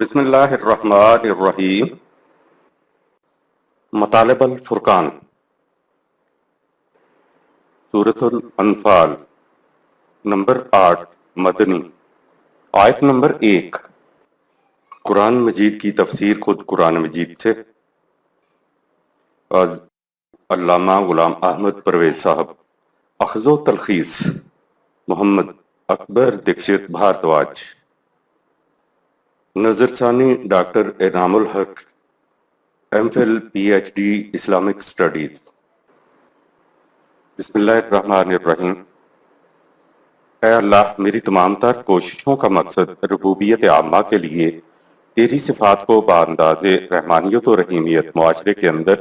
بسم اللہ الرحمن الرحیم۔ مطالب الفرقان، سورۃ الانفال، نمبر 8 مدنی، آیت نمبر 1۔ قرآن مجید کی تفسیر خود قرآن مجید سے، از علامہ غلام احمد پرویز صاحب، اخذ و تلخیص محمد اکبر دکشت بھارتواج، نظر ثانی doctor Inaam ul-Haq, M Phil P H D Islamic studies. بسم اللہ الرحمن الرحیم۔ اے اللہ، میری تمام تر کوششوں کا مقصد ربوبیت عامہ کے لیے تیری صفات کو بانداز رحمانیت و رحیمیت معاشرے کے اندر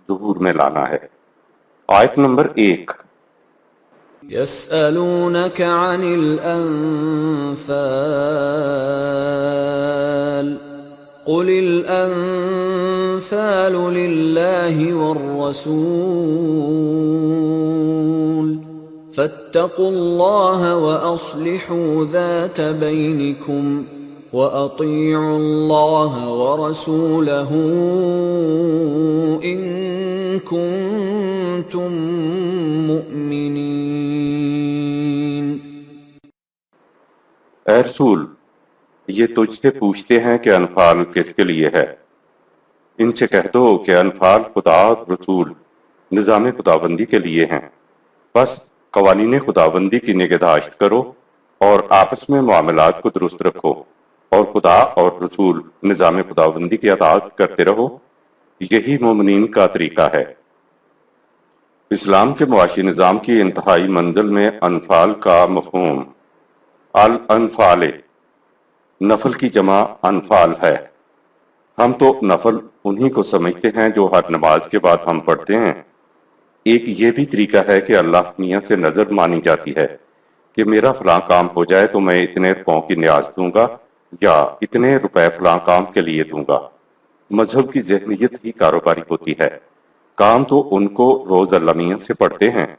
ظہور میں لانا ہے۔ آیت نمبر 1۔ يسألونك عن الأنفال قل الأنفال لله والرسول فاتقوا الله وأصلحوا ذات بينكم وأطيعوا الله ورسوله إن كنتم مؤمنين۔ اے رسول، یہ تجھ سے پوچھتے ہیں کہ انفال کس کے لیے ہے؟ ان سے کہہ دو کہ انفال خدا اور رسول نظام خداوندی کے لیے ہیں، بس قوانین خداوندی کی نگہداشت کرو اور آپس میں معاملات کو درست رکھو، اور خدا اور رسول نظام خداوندی کی اطاعت کرتے رہو، یہی مومنین کا طریقہ ہے۔ اسلام کے معاشی نظام کی انتہائی منزل میں انفال کا مفہوم الانفال، نفل کی جمع انفال ہے۔ ہم تو نفل انہی کو سمجھتے ہیں جو ہر نماز کے بعد ہم پڑھتے ہیں۔ ایک یہ بھی طریقہ ہے کہ اللہ میاں سے نظر مانی جاتی ہے کہ میرا فلاں کام ہو جائے تو میں اتنے پاؤں کی نیاز دوں گا یا اتنے روپے فلاں کام کے لیے دوں گا۔ مذہب کی ذہنیت ہی کاروباری ہوتی ہے۔ کام تو ان کو روز اللہ میاں سے پڑھتے ہیں۔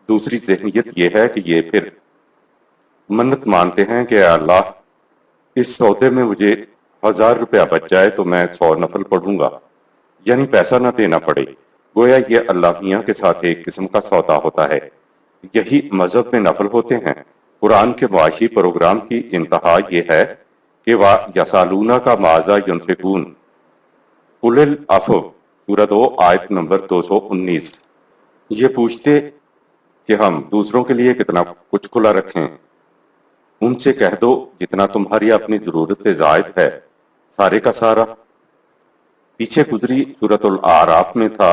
دوسری ذہنیت یہ ہے کہ یہ پھر منت مانتے ہیں کہ اے اللہ، اس سودے میں مجھے 1000 روپیہ بچ جائے تو میں 100 نفل پڑھوں گا، یعنی پیسہ نہ دینا پڑے۔ گویا یہ اللہ میاں کے ساتھ ایک قسم کا سودا ہوتا ہے۔ یہی مذہب میں نفل ہوتے ہیں۔ قرآن کے معاشی پروگرام کی انتہا یہ ہے کہ وَيَسْأَلُونَكَ مَاذَا يُنْفِقُونَ، قُلِ الْعَفْوَ، سورہ 2 آیت نمبر 219۔ یہ پوچھتے کہ ہم دوسروں کے لیے کتنا کچھ کھلا رکھیں۔ ان سے کہہ دو جتنا تمہاری اپنی ضرورت سے زائد ہے، سارے کا سارا۔ پیچھے گزری سورۃ الاعراف میں تھا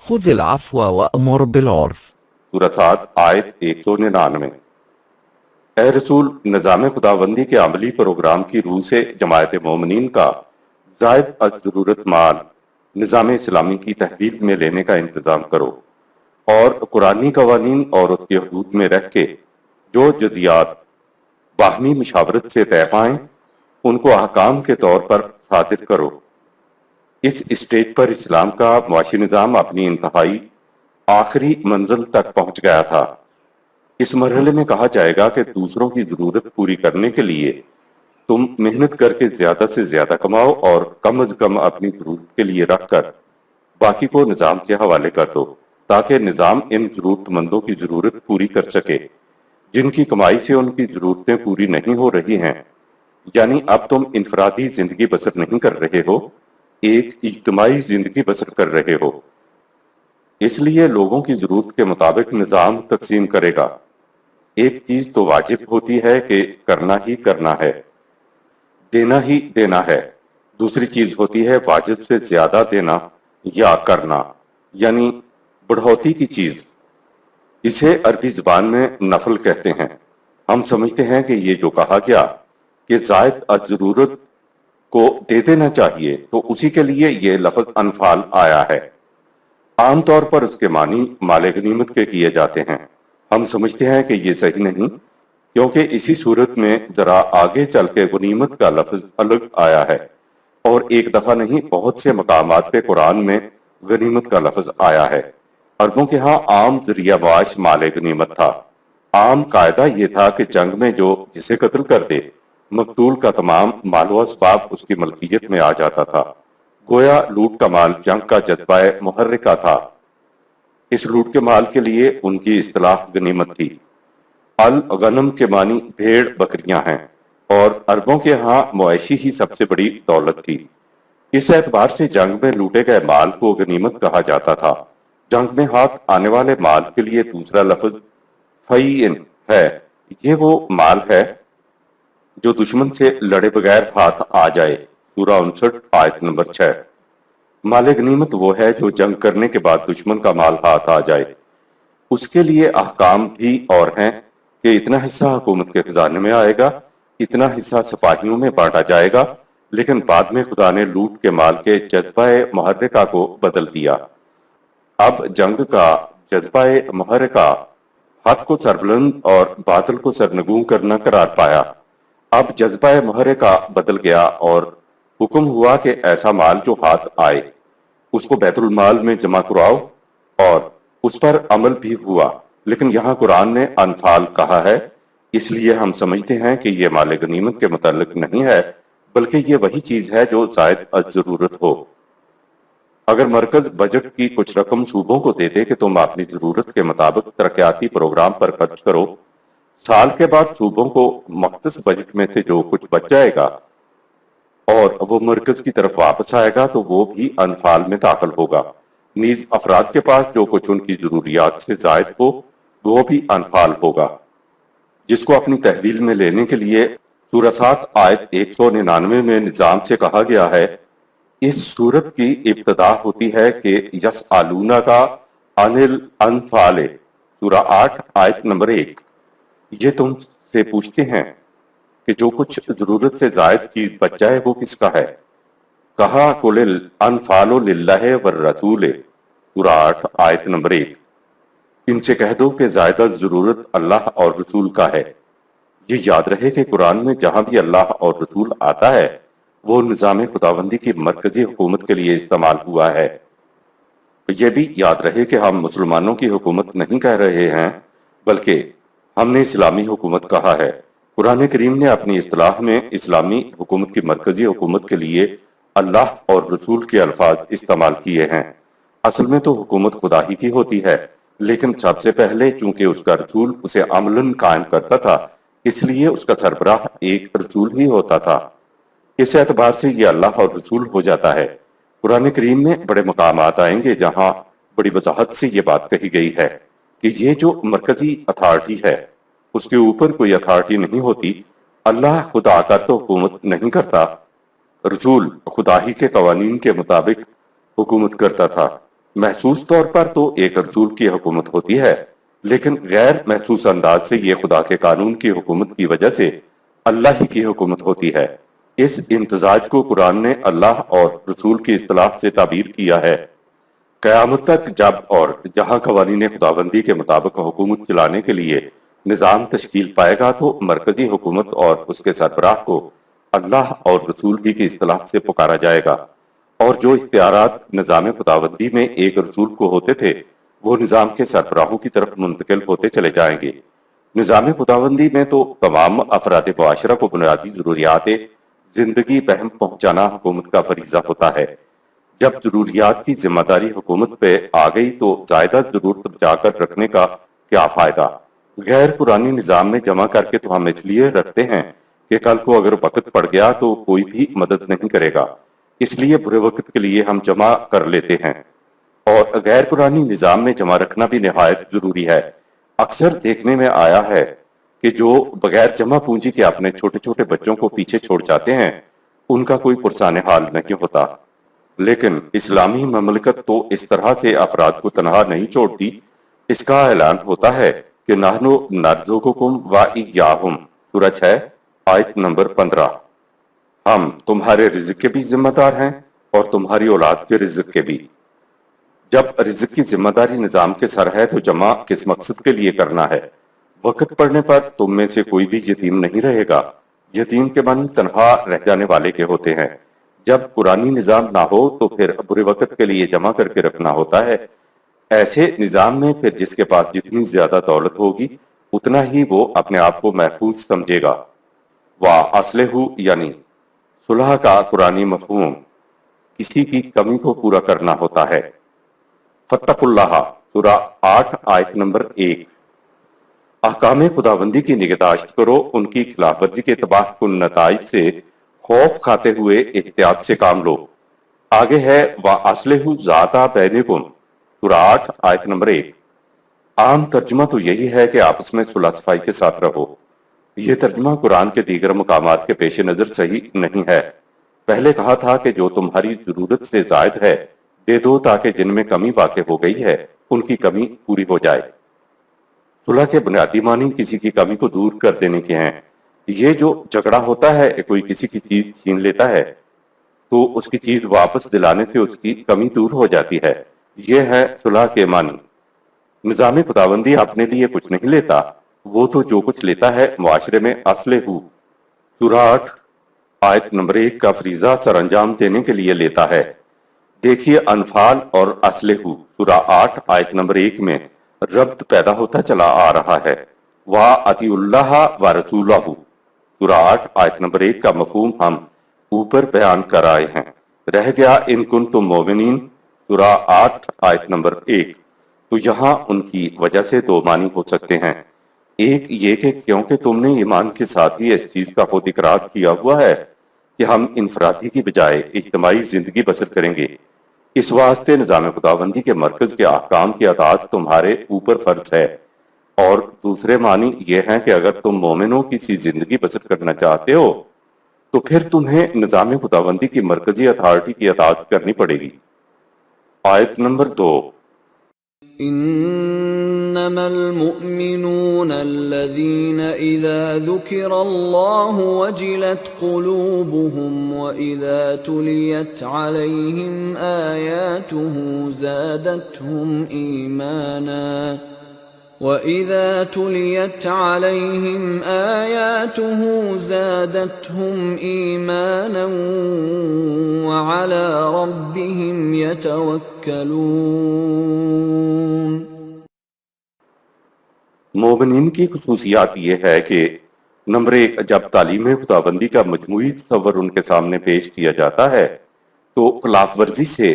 خذ العفو وأمر بالعرف، سورہ 7 آیت 199۔ اے رسول، نظام خداوندی کے عملی پروگرام کی روح سے جماعت مومنین کا زائد از ضرورت مال نظام اسلامی کی تحویل میں لینے کا انتظام کرو، اور قرآنی قوانین اور اس کے حدود میں رہ کے جو جزیات باہمی مشاورت سے طے پائیں ان کو احکام کے طور پر صادر کرو۔ اس اسٹیج پر اسلام کا معاشی نظام اپنی انتہائی آخری منزل تک پہنچ گیا تھا۔ اس مرحلے میں کہا جائے گا کہ دوسروں کی ضرورت پوری کرنے کے لیے تم محنت کر کے زیادہ سے زیادہ کماؤ اور کم از کم اپنی ضرورت کے لیے رکھ کر باقی کو نظام کے حوالے کر دو، تاکہ نظام ان ضرورت مندوں کی ضرورت پوری کر سکے جن کی کمائی سے ان کی ضرورتیں پوری نہیں ہو رہی ہیں۔ یعنی اب تم انفرادی زندگی بسر نہیں کر رہے ہو، ایک اجتماعی زندگی بسر کر رہے ہو۔ اس لیے لوگوں کی ضرورت کے مطابق نظام تقسیم کرے گا۔ ایک چیز تو واجب ہوتی ہے کہ کرنا ہی کرنا ہے، دینا ہی دینا ہے۔ دوسری چیز ہوتی ہے واجب سے زیادہ دینا یا کرنا، یعنی بڑھوتی کی چیز۔ اسے عربی زبان میں نفل کہتے ہیں۔ ہم سمجھتے ہیں کہ یہ جو کہا گیا کہ زائد از ضرورت کو دے دینا چاہیے، تو اسی کے لیے یہ لفظ انفال آیا ہے۔ عام طور پر اس کے معنی مال غنیمت کے کیے جاتے ہیں۔ ہم سمجھتے ہیں کہ یہ صحیح نہیں، کیونکہ اسی صورت میں ذرا آگے چل کے غنیمت کا لفظ الگ آیا ہے، اور ایک دفعہ نہیں بہت سے مقامات پہ قرآن میں غنیمت کا لفظ آیا ہے۔ عربوں کے ہاں عام ذریعہ معاش مال غنیمت تھا۔ عام قاعدہ یہ تھا کہ جنگ میں جو جسے قتل کر دے مقتول کا تمام مال و اسباب اس کی ملکیت میں آ جاتا تھا، گویا لوٹ کا مال جنگ کا جذبہ محرکہ تھا۔ اس لوٹ کے مال کے لیے ان کی اصطلاح غنیمت تھی۔ الغنم کے معنی بھیڑ بکریاں ہیں، اور عربوں کے ہاں مویشی ہی سب سے بڑی دولت تھی۔ اس اعتبار سے جنگ میں لوٹے گئے مال کو غنیمت کہا جاتا تھا۔ جنگ میں ہاتھ آنے والے مال کے لیے دوسرا لفظ فیئن ہے۔ یہ وہ مال ہے جو دشمن سے لڑے بغیر ہاتھ آ جائے۔ سورہ 59 آیت نمبر 6۔ مال غنیمت وہ ہے جو جنگ کرنے کے بعد دشمن کا مال ہاتھ آ جائے۔ اس کے لیے احکام بھی اور ہیں کہ اتنا حصہ حکومت کے خزانے میں آئے گا، اتنا حصہ سپاہیوں میں بانٹا جائے گا، لیکن بعد میں خدا نے لوٹ کے مال کے جذبہ محرکہ کو بدل دیا۔ اب جنگ کا جذبہ محرکہ حق کو سربلند اور باطل کو سرنگوں کرنا قرار پایا۔ اب جذبہ محرکہ بدل گیا اور حکم ہوا کہ ایسا مال جو ہاتھ آئے اس کو بیت المال میں جمع کراؤ، اور اس پر عمل بھی ہوا۔ لیکن یہاں قرآن نے انفال کہا ہے، اس لیے ہم سمجھتے ہیں کہ یہ مال غنیمت کے متعلق نہیں ہے، بلکہ یہ وہی چیز ہے جو زائد از ضرورت ہو۔ اگر مرکز بجٹ کی کچھ رقم صوبوں کو دے دے کہ تم اپنی ضرورت کے مطابق ترقیاتی پروگرام پر خرچ کرو، سال کے بعد صوبوں کو مختص بجٹ میں سے جو کچھ بچ جائے گا اور وہ مرکز کی طرف واپس آئے گا تو وہ بھی انفال میں داخل ہوگا۔ نیز افراد کے پاس جو کچھ ان کی ضروریات سے زائد ہو وہ بھی انفال ہوگا، جس کو اپنی تحویل میں لینے کے لیے سورہ 7 آیت 199 میں نظام سے کہا گیا ہے۔ اس سورت کی ابتدا ہوتی ہے کہ یسألونک عن الانفال، سورہ 8 آیت نمبر 1۔ یہ تم سے پوچھتے ہیں کہ جو کچھ ضرورت سے زائد چیز بچ جائے وہ کس کا ہے؟ کہا قل الانفال للہ والرسول، سورہ 8 آیت نمبر 1۔ ان سے کہہ دو کہ زائدہ ضرورت اللہ اور رسول کا ہے۔ یہ یاد رہے کہ قرآن میں جہاں بھی اللہ اور رسول آتا ہے وہ نظام خداوندی کی مرکزی حکومت کے لیے استعمال ہوا ہے۔ یہ بھی یاد رہے کہ ہم مسلمانوں کی حکومت نہیں کہہ رہے ہیں، بلکہ ہم نے اسلامی حکومت کہا ہے۔ قرآن کریم نے اپنی اصطلاح میں اسلامی حکومت کی مرکزی حکومت کے لیے اللہ اور رسول کے الفاظ استعمال کیے ہیں۔ اصل میں تو حکومت خدا ہی کی ہوتی ہے، لیکن سب سے پہلے چونکہ اس کا رسول اسے عملاً قائم کرتا تھا، اس لیے اس کا سربراہ ایک رسول ہی ہوتا تھا۔ اس اعتبار سے یہ اللہ اور رسول ہو جاتا ہے۔ قرآن کریم میں بڑے مقامات آئیں گے جہاں بڑی وضاحت سے یہ بات کہی گئی ہے کہ یہ جو مرکزی اتھارٹی ہے اس کے اوپر کوئی اتھارٹی نہیں ہوتی۔ اللہ خود آ کر تو حکومت نہیں کرتا، رسول خدا ہی کے قوانین کے مطابق حکومت کرتا تھا۔ محسوس طور پر تو ایک رسول کی حکومت ہوتی ہے، لیکن غیر محسوس انداز سے یہ خدا کے قانون کی حکومت کی وجہ سے اللہ ہی کی حکومت ہوتی ہے۔ اس امتزاج کو قرآن نے اللہ اور رسول کی اصطلاح سے تعبیر کیا ہے۔ قیامت تک جب اور جہاں قوانین خداوندی کے مطابق حکومت چلانے کے لیے نظام تشکیل پائے گا تو مرکزی حکومت اور اس کے سربراہ کو اللہ اور رسول ہی کی اصطلاح سے پکارا جائے گا، اور جو اختیارات نظام خداوندی میں ایک رسول کو ہوتے تھے وہ نظام کے سربراہوں کی طرف منتقل ہوتے چلے جائیں گے۔ نظام خداوندی میں تو تمام افراد معاشرہ کو بنیادی ضروریات زندگی بہم پہنچانا حکومت کا فریضہ ہوتا ہے۔ جب ضروریات کی ذمہ داری حکومت پہ آ گئی تو زائدہ ضرورت بچا کر رکھنے کا کیا فائدہ؟ غیر قرآنی نظام میں جمع کر کے تو ہم اس لیے رکھتے ہیں کہ کل کو اگر وقت پڑ گیا تو کوئی بھی مدد نہیں کرے گا، اس لیے برے وقت کے لیے ہم جمع کر لیتے ہیں، اور غیر قرآنی نظام میں جمع رکھنا بھی نہایت ضروری ہے۔ اکثر دیکھنے میں آیا ہے کہ جو بغیر جمع پونجی کے اپنے چھوٹے چھوٹے بچوں کو پیچھے چھوڑ جاتے ہیں ان کا کوئی پرسان حال نہیں ہوتا، لیکن اسلامی مملکت تو اس طرح سے افراد کو تنہا نہیں چھوڑتی۔ اس کا اعلان ہوتا ہے کہ نحنو نرزقکم و ایاہم، سورہ 6 آیت نمبر 15۔ ہم تمہارے رزق کے بھی ذمہ دار ہیں اور تمہاری اولاد کے رزق کے بھی۔ جب رزق کی ذمہ داری نظام کے سر ہے تو جمع کس مقصد کے لیے کرنا ہے؟ وقت پڑنے پر تم میں سے کوئی بھی یتیم نہیں رہے گا۔ یتیم کے معنی تنہا رہ جانے والے کے ہوتے ہیں۔ جب قرآنی نظام نہ ہو تو پھر برے وقت کے لیے جمع کر کے رکھنا ہوتا ہے۔ ایسے نظام میں پھر جس کے پاس جتنی زیادہ دولت ہوگی اتنا ہی وہ اپنے آپ کو محفوظ سمجھے گا۔ وَأَصْلِحُوا یعنی صلح کا قرآنی مفہوم کسی کی کمی کو پورا کرنا ہوتا ہے۔ فَاتَّقُوا اللَّهَ سورہ 8 آیت نمبر 1۔ احکام خداوندی کی نگہداشت کرو، ان کی خلاف ورزی کے تباہ کن نتائج سے خوف کھاتے ہوئے احتیاط سے کام لو۔ آگے ہے وَأَصْلِحُوا ذَاتَ بَيْنِكُمْ سورہ 8 آیت نمبر 1۔ عام ترجمہ تو یہی ہے کہ آپس میں صلح صفائی کے ساتھ رہو۔ یہ ترجمہ قرآن کے دیگر مقامات کے پیش نظر صحیح نہیں ہے۔ پہلے کہا تھا کہ جو تمہاری ضرورت سے زائد ہے دے دو تاکہ جن میں کمی واقع ہو گئی ہے ان کی کمی پوری ہو جائے۔ صلح کے بنیادی معنی کسی کی کمی کو دور کر دینے کے ہیں۔ یہ جو جھگڑا ہوتا ہے کہ کوئی کسی کی چیز چھین لیتا ہے تو اس کی چیز واپس دلانے سے اس کی کمی دور ہو جاتی ہے، یہ ہے صلح کے معنی۔ نظام خداوندی اپنے لیے کچھ نہیں لیتا، وہ تو جو کچھ لیتا ہے معاشرے میں اصلحو سورہ 8 آیت نمبر 1 کا فریضہ سر انجام دینے کے لیے لیتا ہے۔ دیکھیے انفال اور اصلحو سورہ 8 آیت نمبر 1 میں ربط پیدا ہوتا چلا آ رہا ہے۔ وَأَطِیعُوا اللَّهَ وَرَسُولَهُ سورہ 8 آیت نمبر 1 کا مفہوم ہم اوپر بیان کر آئے ہیں۔ رہ گیا ان کنتم مومنین سورہ 8 آیت نمبر 1۔ تو یہاں ان کی وجہ سے دو معنی ہو سکتے ہیں۔ ایک یہ کہ کیونکہ تم نے ایمان کے ساتھ ہی اس چیز کا خود اقرار کیا ہوا ہے کہ ہم انفرادی کی بجائے اجتماعی زندگی بسر کریں گے، اس واسطے نظام خداوندی کے مرکز کے احکام کی اطاعت تمہارے اوپر فرض ہے۔ اور دوسرے معنی یہ ہیں کہ اگر تم مومنوں کی سی زندگی بسر کرنا چاہتے ہو تو پھر تمہیں نظام خداوندی کی مرکزی اتھارٹی کی اطاعت کرنی پڑے گی۔ آیت نمبر 2۔ انما المؤمنون الذين اذا ذكر الله وجلت قلوبهم واذا تليت عليهم آياته زادتهم ايمانا وَإِذَا تُلِيَتْ عَلَيْهِمْ آيَاتُهُ زَادَتْهُمْ إِيمَانًا وَعَلَى رَبِّهِمْ يَتَوَكَّلُونَ۔ مومنین کی خصوصیات یہ ہے کہ نمبر 1، جب تعلیم خداوندی کا مجموعی تصور ان کے سامنے پیش کیا جاتا ہے تو خلاف ورزی سے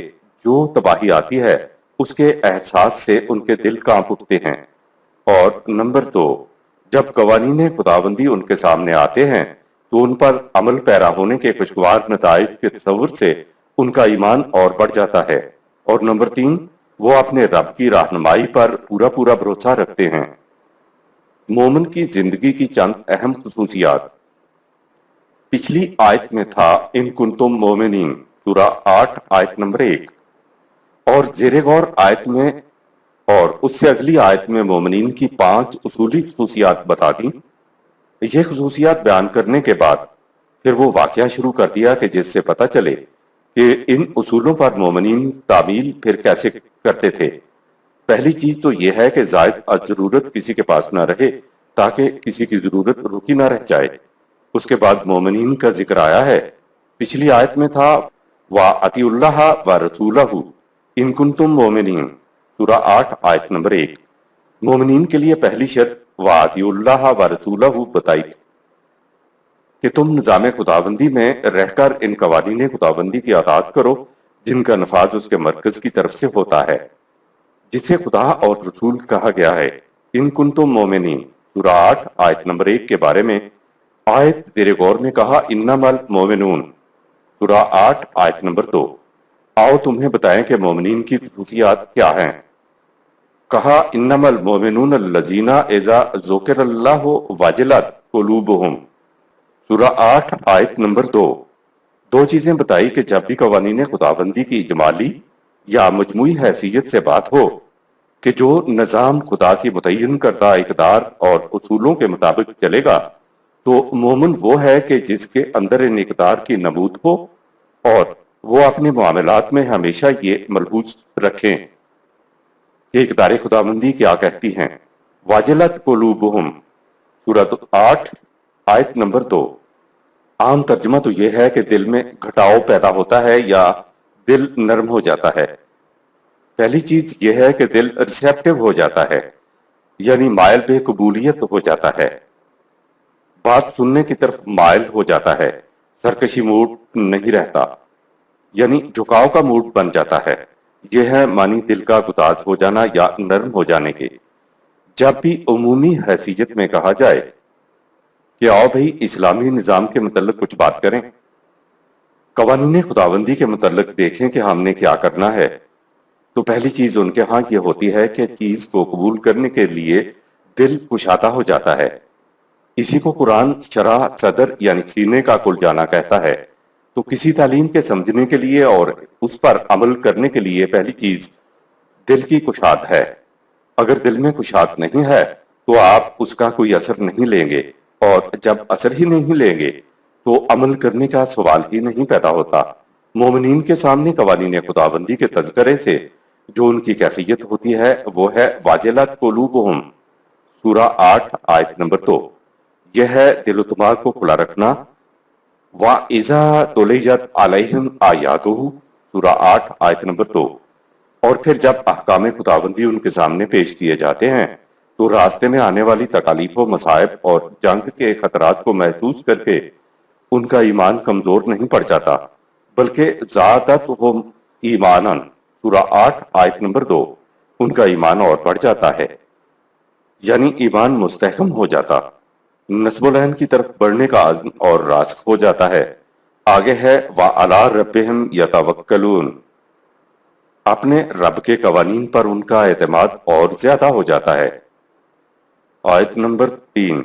جو تباہی آتی ہے اس کے احساس سے ان کے دل کانپ اٹھتے ہیں۔ اور نمبر 2، جب قوانین خداوندی ان کے سامنے آتے ہیں تو ان پر عمل پیرا ہونے کے خوشگوار نتائج کے تصور سے ان کا ایمان اور بڑھ جاتا ہے۔ اور نمبر 3، وہ اپنے رب کی رہنمائی پر پورا بھروسہ رکھتے ہیں۔ مومن کی زندگی کی چند اہم خصوصیات پچھلی آیت میں تھا ان کنتم مومنین سورہ 8 آیت نمبر 1، اور زیر غور آیت میں اور اس سے اگلی آیت میں مومنین کی 5 اصولی خصوصیات بتا دیں۔ یہ خصوصیات بیان کرنے کے بعد پھر وہ واقعہ شروع کر دیا کہ جس سے پتہ چلے کہ ان اصولوں پر مومنین تعمیل پھر کیسے کرتے تھے۔ پہلی چیز تو یہ ہے کہ زائد از ضرورت کسی کے پاس نہ رہے تاکہ کسی کی ضرورت رکی نہ رہ جائے۔ اس کے بعد مومنین کا ذکر آیا ہے۔ پچھلی آیت میں تھا وَأَطِیعُوا اللَّهَ وَرَسُولَهُ إِن كُنتُم مُؤْمِنِینَ سورہ 8 آیت نمبر 1۔ مومنین کے لیے پہلی شرط وَأَطِیعُوا اللَّهَ وَرَسُولَهُ بتائی تھی کہ تم نظام خداوندی میں رہ کر ان قوانین خداوندی کی اطاعت کرو جن کا نفاذ اس کے مرکز کی طرف سے ہوتا ہے، جسے خدا اور رسول کہا گیا ہے۔ ان کنتم مومنین سورہ 8 آیت نمبر 1 کے بارے میں آیت زیر غور میں کہا انما المومنون سورہ 8 آیت نمبر 2۔ آؤ تمہیں بتائیں کہ مومنین کی خصوصیات کیا ہیں۔ کہا انما المومنون الذین اذا ذکر اللہ وجلت قلوبہم سورہ 8 آیت نمبر 2۔ دو چیزیں بتائی کہ جب بھی قوانین خداوندی کی اجمالی یا مجموعی حیثیت سے بات ہو کہ جو نظام خدا کی متعین کردہ اقدار اور اصولوں کے مطابق چلے گا تو مومن وہ ہے کہ جس کے اندر ان اقدار کی نمود ہو اور وہ اپنے معاملات میں ہمیشہ یہ ملحوظ رکھیں کہ اقدار خداوندی کیا کہتی ہیں۔ واجلت قلوبہم سورہ 8 آیت نمبر 2۔ عام ترجمہ تو یہ ہے کہ دل میں گھٹاؤ پیدا ہوتا ہے یا دل نرم ہو جاتا ہے۔ پہلی چیز یہ ہے کہ دل ریسیپٹیو ہو جاتا ہے، یعنی مائل بے قبولیت ہو جاتا ہے۔ بات سننے کی طرف مائل ہو جاتا ہے، سرکشی موڈ نہیں رہتا، یعنی جھکاؤ کا موڈ بن جاتا ہے۔ یہ ہے معنی دل کا گداز ہو جانا یا نرم ہو جانے کے۔ جب بھی عمومی حیثیت میں کہا جائے کہ آؤ بھئی اسلامی نظام کے متعلق کچھ بات کریں، قوانین خداوندی کے متعلق دیکھیں کہ ہم نے کیا کرنا ہے، تو پہلی چیز ان کے ہاں یہ ہوتی ہے کہ چیز کو قبول کرنے کے لیے دل کشادہ ہو جاتا ہے۔ اسی کو قرآن شرح صدر یعنی سینے کا کھل جانا کہتا ہے۔ تو کسی تعلیم کے سمجھنے کے لیے اور اس پر عمل کرنے کے لیے پہلی چیز دل کی کشاد ہے۔ اگر دل میں کشاد نہیں ہے تو آپ اس کا کوئی اثر نہیں لیں گے، اور جب اثر ہی نہیں لیں گے تو عمل کرنے کا سوال ہی نہیں پیدا ہوتا۔ مومنین کے سامنے قوانین خداوندی کے تذکرے سے جو ان کی کیفیت ہوتی ہے وہ ہے واجلت قلوبہم، سورہ 8 آیت نمبر 2۔ یہ ہے دل و دماغ کو کھلا رکھنا۔ وَإِذَا تُلِيَتْ عَلَيْهِمْ آیَاتُهُ، سورہ 8 آیت نمبر 2۔ اور پھر جب احکام خداوندی ان کے سامنے پیش کیے جاتے ہیں تو راستے میں آنے والی تکالیف و مصائب اور جنگ کے خطرات کو محسوس کر کے ان کا ایمان کمزور نہیں پڑ جاتا، بلکہ زادتہم ایمانا، سورہ 8 آیت نمبر 2، ان کا ایمان اور بڑھ جاتا ہے، یعنی ایمان مستحکم ہو جاتا، نصب العین کی طرف بڑھنے کا عزم اور راسخ ہو جاتا ہے۔ آگے ہے وَعَلَىٰ رَبِّهِمْ يَتَوَكَّلُونَ، اپنے رب کے قوانین پر ان کا اعتماد اور زیادہ ہو جاتا ہے۔ آیت نمبر 3۔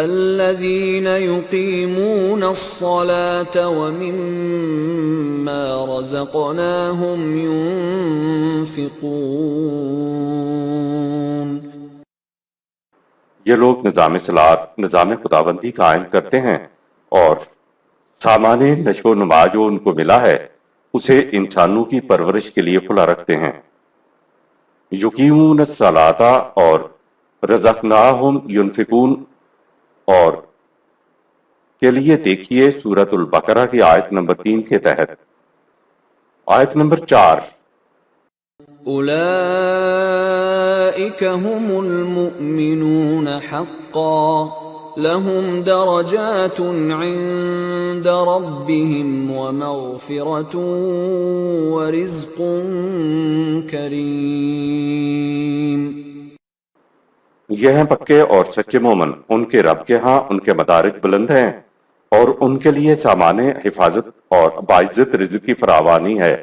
الذين يقيمون الصلاة ومما رزقناهم ينفقون، یہ لوگ نظام صلاۃ، نظام خداوندی قائم کرتے ہیں اور سامان نشو و نما جو ان کو ملا ہے اسے انسانوں کی پرورش کے لیے کھلا رکھتے ہیں۔ یقیمون الصلاۃ اور رزقناہم ینفقون اور کے لیے دیکھیے سورۃ البقرہ کی آیت نمبر 3 کے تحت۔ آیت نمبر 4۔ أولئك هم المؤمنون حقا لهم درجات عند ربهم ومغفرة ورزق كريم۔ یہ ہیں پکے اور سچے مومن، ان کے رب کے ہاں ان کے مدارج بلند ہیں اور ان کے لیے سامان حفاظت اور باعزت رزق کی فراوانی ہے۔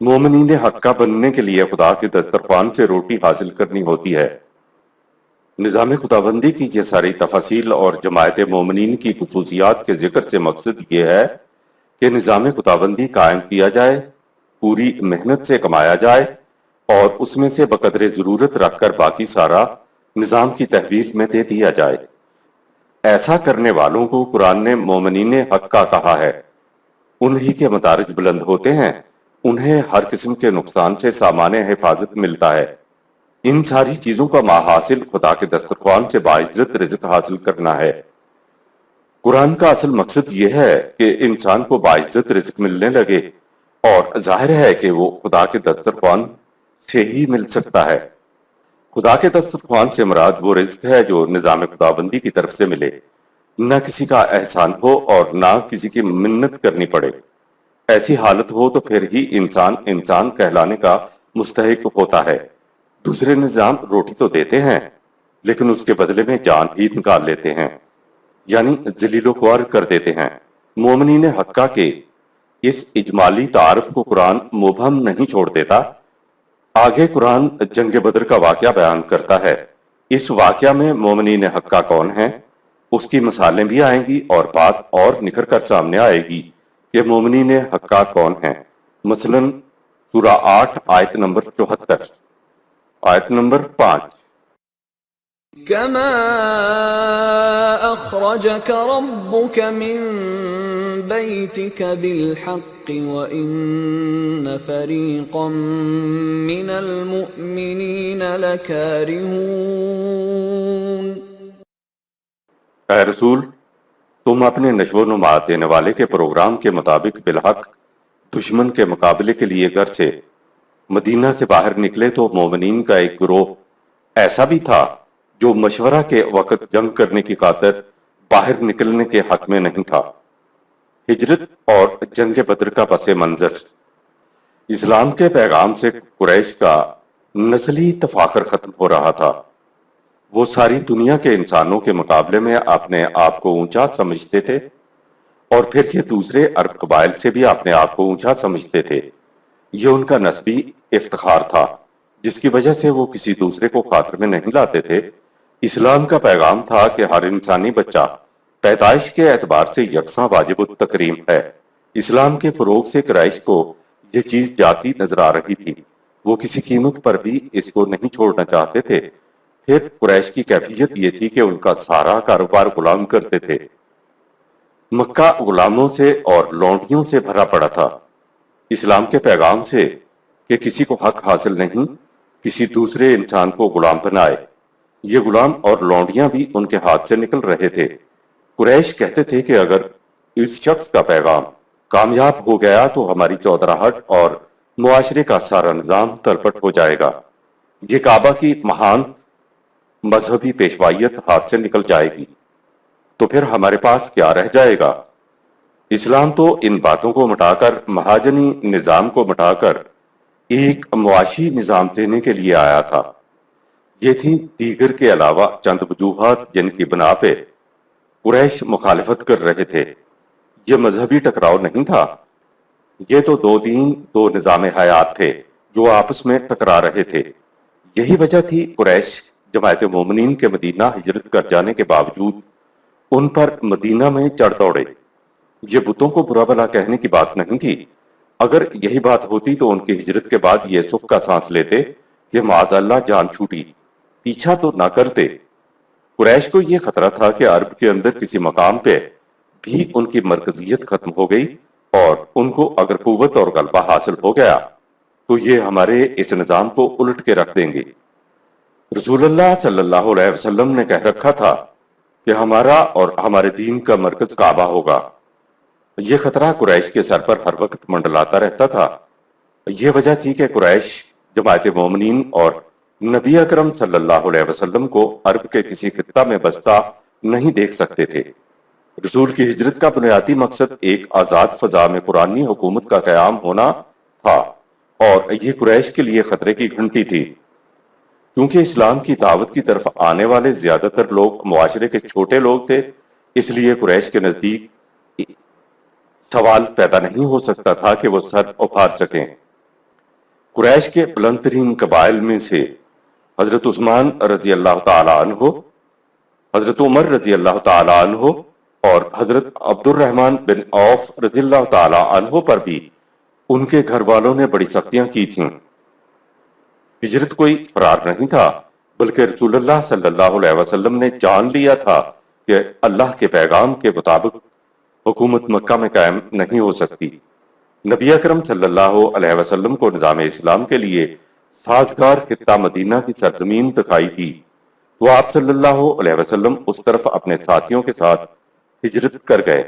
مومنین حقہ بننے کے لیے خدا کے دسترخوان سے روٹی حاصل کرنی ہوتی ہے۔ نظام خداوندی کی یہ ساری تفاصیل اور جماعت مومنین کی خصوصیات کے ذکر سے مقصد یہ ہے کہ نظام خداوندی قائم کیا جائے، پوری محنت سے کمایا جائے اور اس میں سے بقدر ضرورت رکھ کر باقی سارا نظام کی تحویل میں دے دیا جائے۔ ایسا کرنے والوں کو قرآن نے مومنین حقہ کہا ہے۔ انہی کے مدارج بلند ہوتے ہیں، انہیں ہر قسم کے نقصان سے سامان حفاظت ملتا ہے۔ ان ساری چیزوں کا ماحاصل خدا کے دسترخوان سے باعزت رزق حاصل کرنا ہے۔ قرآن کا اصل مقصد یہ ہے کہ انسان کو باعزت رزق ملنے لگے، اور ظاہر ہے کہ وہ خدا کے دسترخوان سے ہی مل سکتا ہے۔ خدا کے دسترخوان سے مراد وہ رزق ہے جو نظام خداوندی کی طرف سے ملے، نہ کسی کا احسان ہو اور نہ کسی کی منت کرنی پڑے۔ ایسی حالت ہو تو پھر ہی انسان کہلانے کا مستحق ہوتا ہے۔ دوسرے نظام روٹی تو دیتے ہیں لیکن اس کے بدلے میں جان ہی نکال لیتے ہیں، یعنی ذلیل و خوار کر دیتے ہیں۔ مومنین حقہ کے اس اجمالی تعارف کو قرآن مبہم نہیں چھوڑ دیتا۔ آگے قرآن جنگ بدر کا واقعہ بیان کرتا ہے۔ اس واقعہ میں مومنین حقہ کون ہیں اس کی مثالیں بھی آئیں گی اور بات اور نکھر کر سامنے آئے گی کہ مومنین حقہ کون ہیں۔ مثلا سورہ 8 آیت نمبر 74، آیت نمبر 5۔ كما أخرجك ربك من بيتك بالحق وإن فريقا من المؤمنين لكارهون۔ اے رسول، تم اپنے نشو و نما دینے والے کے پروگرام کے مطابق بالحق دشمن کے مقابلے کے لیے گھر سے مدینہ سے باہر نکلے تو مومنین کا ایک گروہ ایسا بھی تھا جو مشورہ کے وقت جنگ کرنے کی خاطر باہر نکلنے کے حق میں نہیں تھا۔ ہجرت اور جنگ بدر کا پس منظر۔ اسلام کے پیغام سے قریش کا نسلی تفاخر ختم ہو رہا تھا۔ وہ ساری دنیا کے انسانوں کے مقابلے میں اپنے آپ کو اونچا سمجھتے تھے، اور پھر یہ دوسرے عرب قبائل سے بھی اپنے آپ کو اونچا سمجھتے تھے۔ یہ ان کا نسبی افتخار تھا، جس کی وجہ سے وہ کسی دوسرے کو خاطر میں نہیں لاتے تھے۔ اسلام کا پیغام تھا کہ ہر انسانی بچہ پیدائش کے اعتبار سے یکساں واجب التکریم ہے۔ اسلام کے فروغ سے قریش کو یہ چیز جاتی نظر آ رہی تھی۔ وہ کسی قیمت پر بھی اس کو نہیں چھوڑنا چاہتے تھے۔ پھر قریش کی کیفیت یہ تھی کہ ان کا سارا کاروبار غلام کرتے تھے۔ مکہ غلاموں سے اور لونڈیوں سے بھرا پڑا تھا۔ اسلام کے پیغام سے کہ کسی کو حق حاصل نہیں کسی دوسرے انسان کو غلام بنائے، یہ غلام اور لونڈیاں بھی ان کے ہاتھ سے نکل رہے تھے۔ قریش کہتے تھے کہ اگر اس شخص کا پیغام کامیاب ہو گیا تو ہماری چودراہٹ اور معاشرے کا سارا نظام تلپٹ ہو جائے گا۔ یہ کعبہ کی مہان مذہبی پیشوائیت ہاتھ سے نکل جائے گی، تو پھر ہمارے پاس کیا رہ جائے گا؟ اسلام تو ان باتوں کو مٹا کر، مہاجنی نظام کو مٹا کر ایک معاشی نظام دینے کے لیے آیا تھا۔ یہ تھی دیگر کے علاوہ چند وجوہات جن کی بنا پہ قریش مخالفت کر رہے تھے۔ یہ مذہبی ٹکراؤ نہیں تھا، یہ تو دو دین دو نظام حیات تھے جو آپس میں ٹکرا رہے تھے۔ یہی وجہ تھی قریش جماعت مومنین کے مدینہ ہجرت کر جانے کے باوجود ان پر مدینہ میں چڑھ دوڑے۔ یہ بتوں کو برا بھلا کہنے کی بات نہیں تھی۔ اگر یہی بات ہوتی تو ان کی ہجرت کے بعد یہ سکھ کا سانس لیتے کہ معاذ اللہ جان چھوٹی، پیچھا تو نہ کرتے۔ قریش کو یہ خطرہ تھا کہ عرب کے اندر کسی مقام پہ بھی ان کی مرکزیت ختم ہو گئی، اور ان کو اگر قوت اور غلبہ حاصل ہو گیا تو یہ ہمارے اس نظام کو الٹ کے رکھ دیں گے۔ رسول اللہ صلی اللہ علیہ وسلم نے کہہ رکھا تھا کہ ہمارا اور ہمارے دین کا مرکز کعبہ ہوگا۔ یہ خطرہ قریش کے سر پر ہر وقت منڈلاتا رہتا تھا۔ یہ وجہ تھی کہ قریش جماعت مومنین اور نبی اکرم صلی اللہ علیہ وسلم کو عرب کے کسی خطہ میں بستا نہیں دیکھ سکتے تھے۔ رسول کی ہجرت کا بنیادی مقصد ایک آزاد فضا میں قرآنی حکومت کا قیام ہونا تھا، اور یہ قریش کے لیے خطرے کی گھنٹی تھی، کیونکہ اسلام کی دعوت کی طرف آنے والے زیادہ تر لوگ معاشرے کے چھوٹے لوگ تھے۔ اس لیے قریش کے نزدیک سوال پیدا نہیں ہو سکتا تھا کہ وہ سر اپھار سکیں۔ قریش کے بلند ترین قبائل میں سے حضرت عثمان رضی اللہ تعالی عنہ، حضرت عمر رضی اللہ تعالی عنہ اور حضرت عبد الرحمن بن عوف رضی اللہ تعالی عنہ پر بھی ان کے گھر والوں نے بڑی سختیاں کی تھیں۔ ہجرت کوئی فرار نہیں تھا، بلکہ رسول اللہ صلی اللہ علیہ وسلم نے جان لیا تھا کہ اللہ کے پیغام کے مطابق حکومت مکہ میں قائم نہیں ہو سکتی۔ نبی اکرم صلی اللہ علیہ وسلم کو نظام اسلام کے لیے سازگار خطہ مدینہ کی سرزمین دکھائی دی تو آپ صلی اللہ علیہ وسلم اس طرف اپنے ساتھیوں کے ساتھ ہجرت کر گئے۔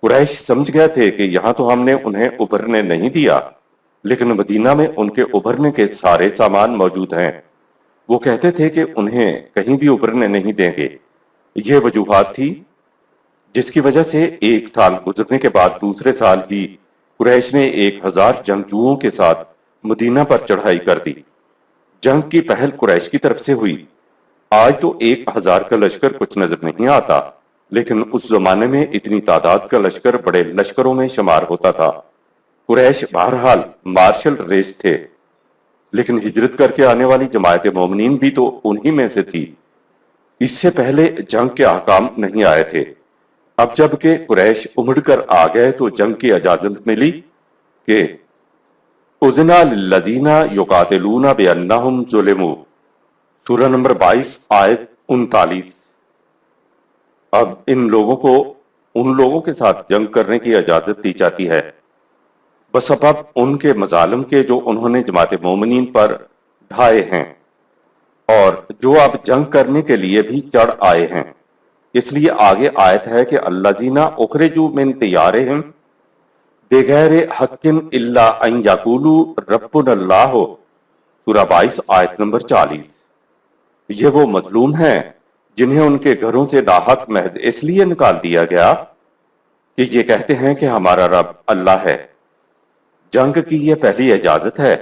قریش سمجھ گئے تھے کہ یہاں تو ہم نے انہیں ابھرنے نہیں دیا، لیکن مدینہ میں ان کے ابھرنے کے سارے سامان موجود ہیں۔ وہ کہتے تھے کہ انہیں کہیں بھی ابھرنے نہیں دیں گے۔ یہ وجوہات تھی جس کی وجہ سے ایک سال گزرنے کے بعد دوسرے سال ہی قریش نے 1000 جنگجوؤں کے ساتھ مدینہ پر چڑھائی کر دی۔ جنگ کی پہل قریش کی طرف سے ہوئی۔ آج تو 1000 کا لشکر کچھ نظر نہیں آتا، لیکن اس زمانے میں اتنی تعداد کا لشکر بڑے لشکروں میں شمار ہوتا تھا۔ قریش بہرحال مارشل ریس تھے، لیکن ہجرت کر کے آنے والی جماعت مومنین بھی تو انہی میں سے تھی۔ اس سے پہلے جنگ کے احکام نہیں آئے تھے۔ اب جب کہ قریش امڑ کر آ گئے تو جنگ کی اجازت ملی کہ اذن للذین یقاتلون بانہم ظلموا، سورہ نمبر 22 آیت 39۔ اب ان لوگوں کے ساتھ جنگ کرنے کی اجازت دی جاتی ہے بسبب ان کے مظالم کے جو انہوں نے جماعت مومنین پر ڈھائے ہیں، اور جو اب جنگ کرنے کے لیے بھی چڑھ آئے ہیں۔ اس لیے آگے آیت ہے کہ الذین اخرجوا من دیارہم بغیر حق الا ان یقولوا ربنا اللہ، سورہ 22 آیت نمبر 40۔ یہ وہ مظلوم ہیں جنہیں ان کے گھروں سے ناحق محض اس لیے نکال دیا گیا کہ یہ کہتے ہیں کہ ہمارا رب اللہ ہے۔ جنگ کی یہ پہلی اجازت ہے۔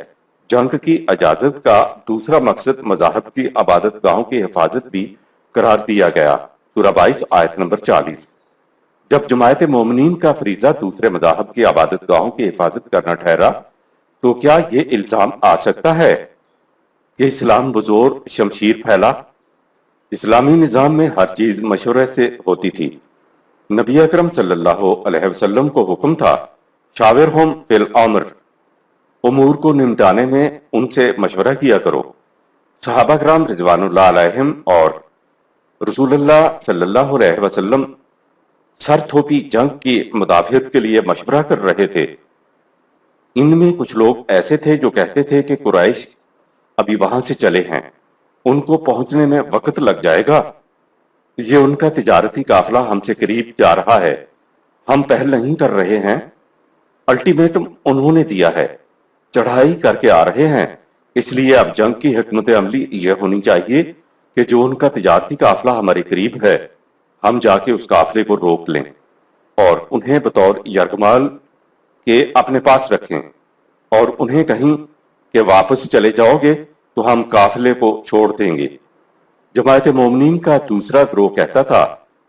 جنگ کی اجازت کا دوسرا مقصد مذاہب کی عبادت گاہوں کی حفاظت بھی قرار دیا گیا۔ سورہ 22 آیت نمبر 40۔ جب جماعت مومنین کا فریضہ دوسرے مذاہب کی عبادت گاہوں کی حفاظت کرنا ٹھہرا تو کیا یہ الزام آ سکتا ہے کہ اسلام بزور شمشیر پھیلا؟ اسلامی نظام میں ہر چیز مشورے سے ہوتی تھی۔ نبی اکرم صلی اللہ علیہ وسلم کو حکم تھا شاورہم فی الامر، امور کو نمٹانے میں ان سے مشورہ کیا کرو۔ صحابہ کرام رضوان اللہ علیہم اور رسول اللہ صلی اللہ علیہ وسلم سر تھوپی جنگ کی مدافعت کے لیے مشورہ کر رہے تھے۔ ان میں کچھ لوگ ایسے تھے جو کہتے تھے کہ قریش ابھی وہاں سے چلے ہیں، ان کو پہنچنے میں وقت لگ جائے گا، یہ ان کا تجارتی قافلہ ہم سے قریب جا رہا ہے، ہم پہل نہیں کر رہے ہیں۔ الٹیمیٹم انہوں نے دیا ہے، چڑھائی کر کے آ رہے ہیں، اس لیے اب جنگ کی حکمت عملی یہ ہونی چاہیے کہ جو ان کا تجارتی قافلہ ہمارے قریب ہے ہم جا کے اس قافلے کو روک لیں اور انہیں بطور یرغمال کے اپنے پاس رکھیں، اور انہیں کہیں کہ واپس چلے جاؤ گے تو ہم قافلے کو چھوڑ دیں گے۔ جماعت مومنین کا دوسرا گروہ کہتا تھا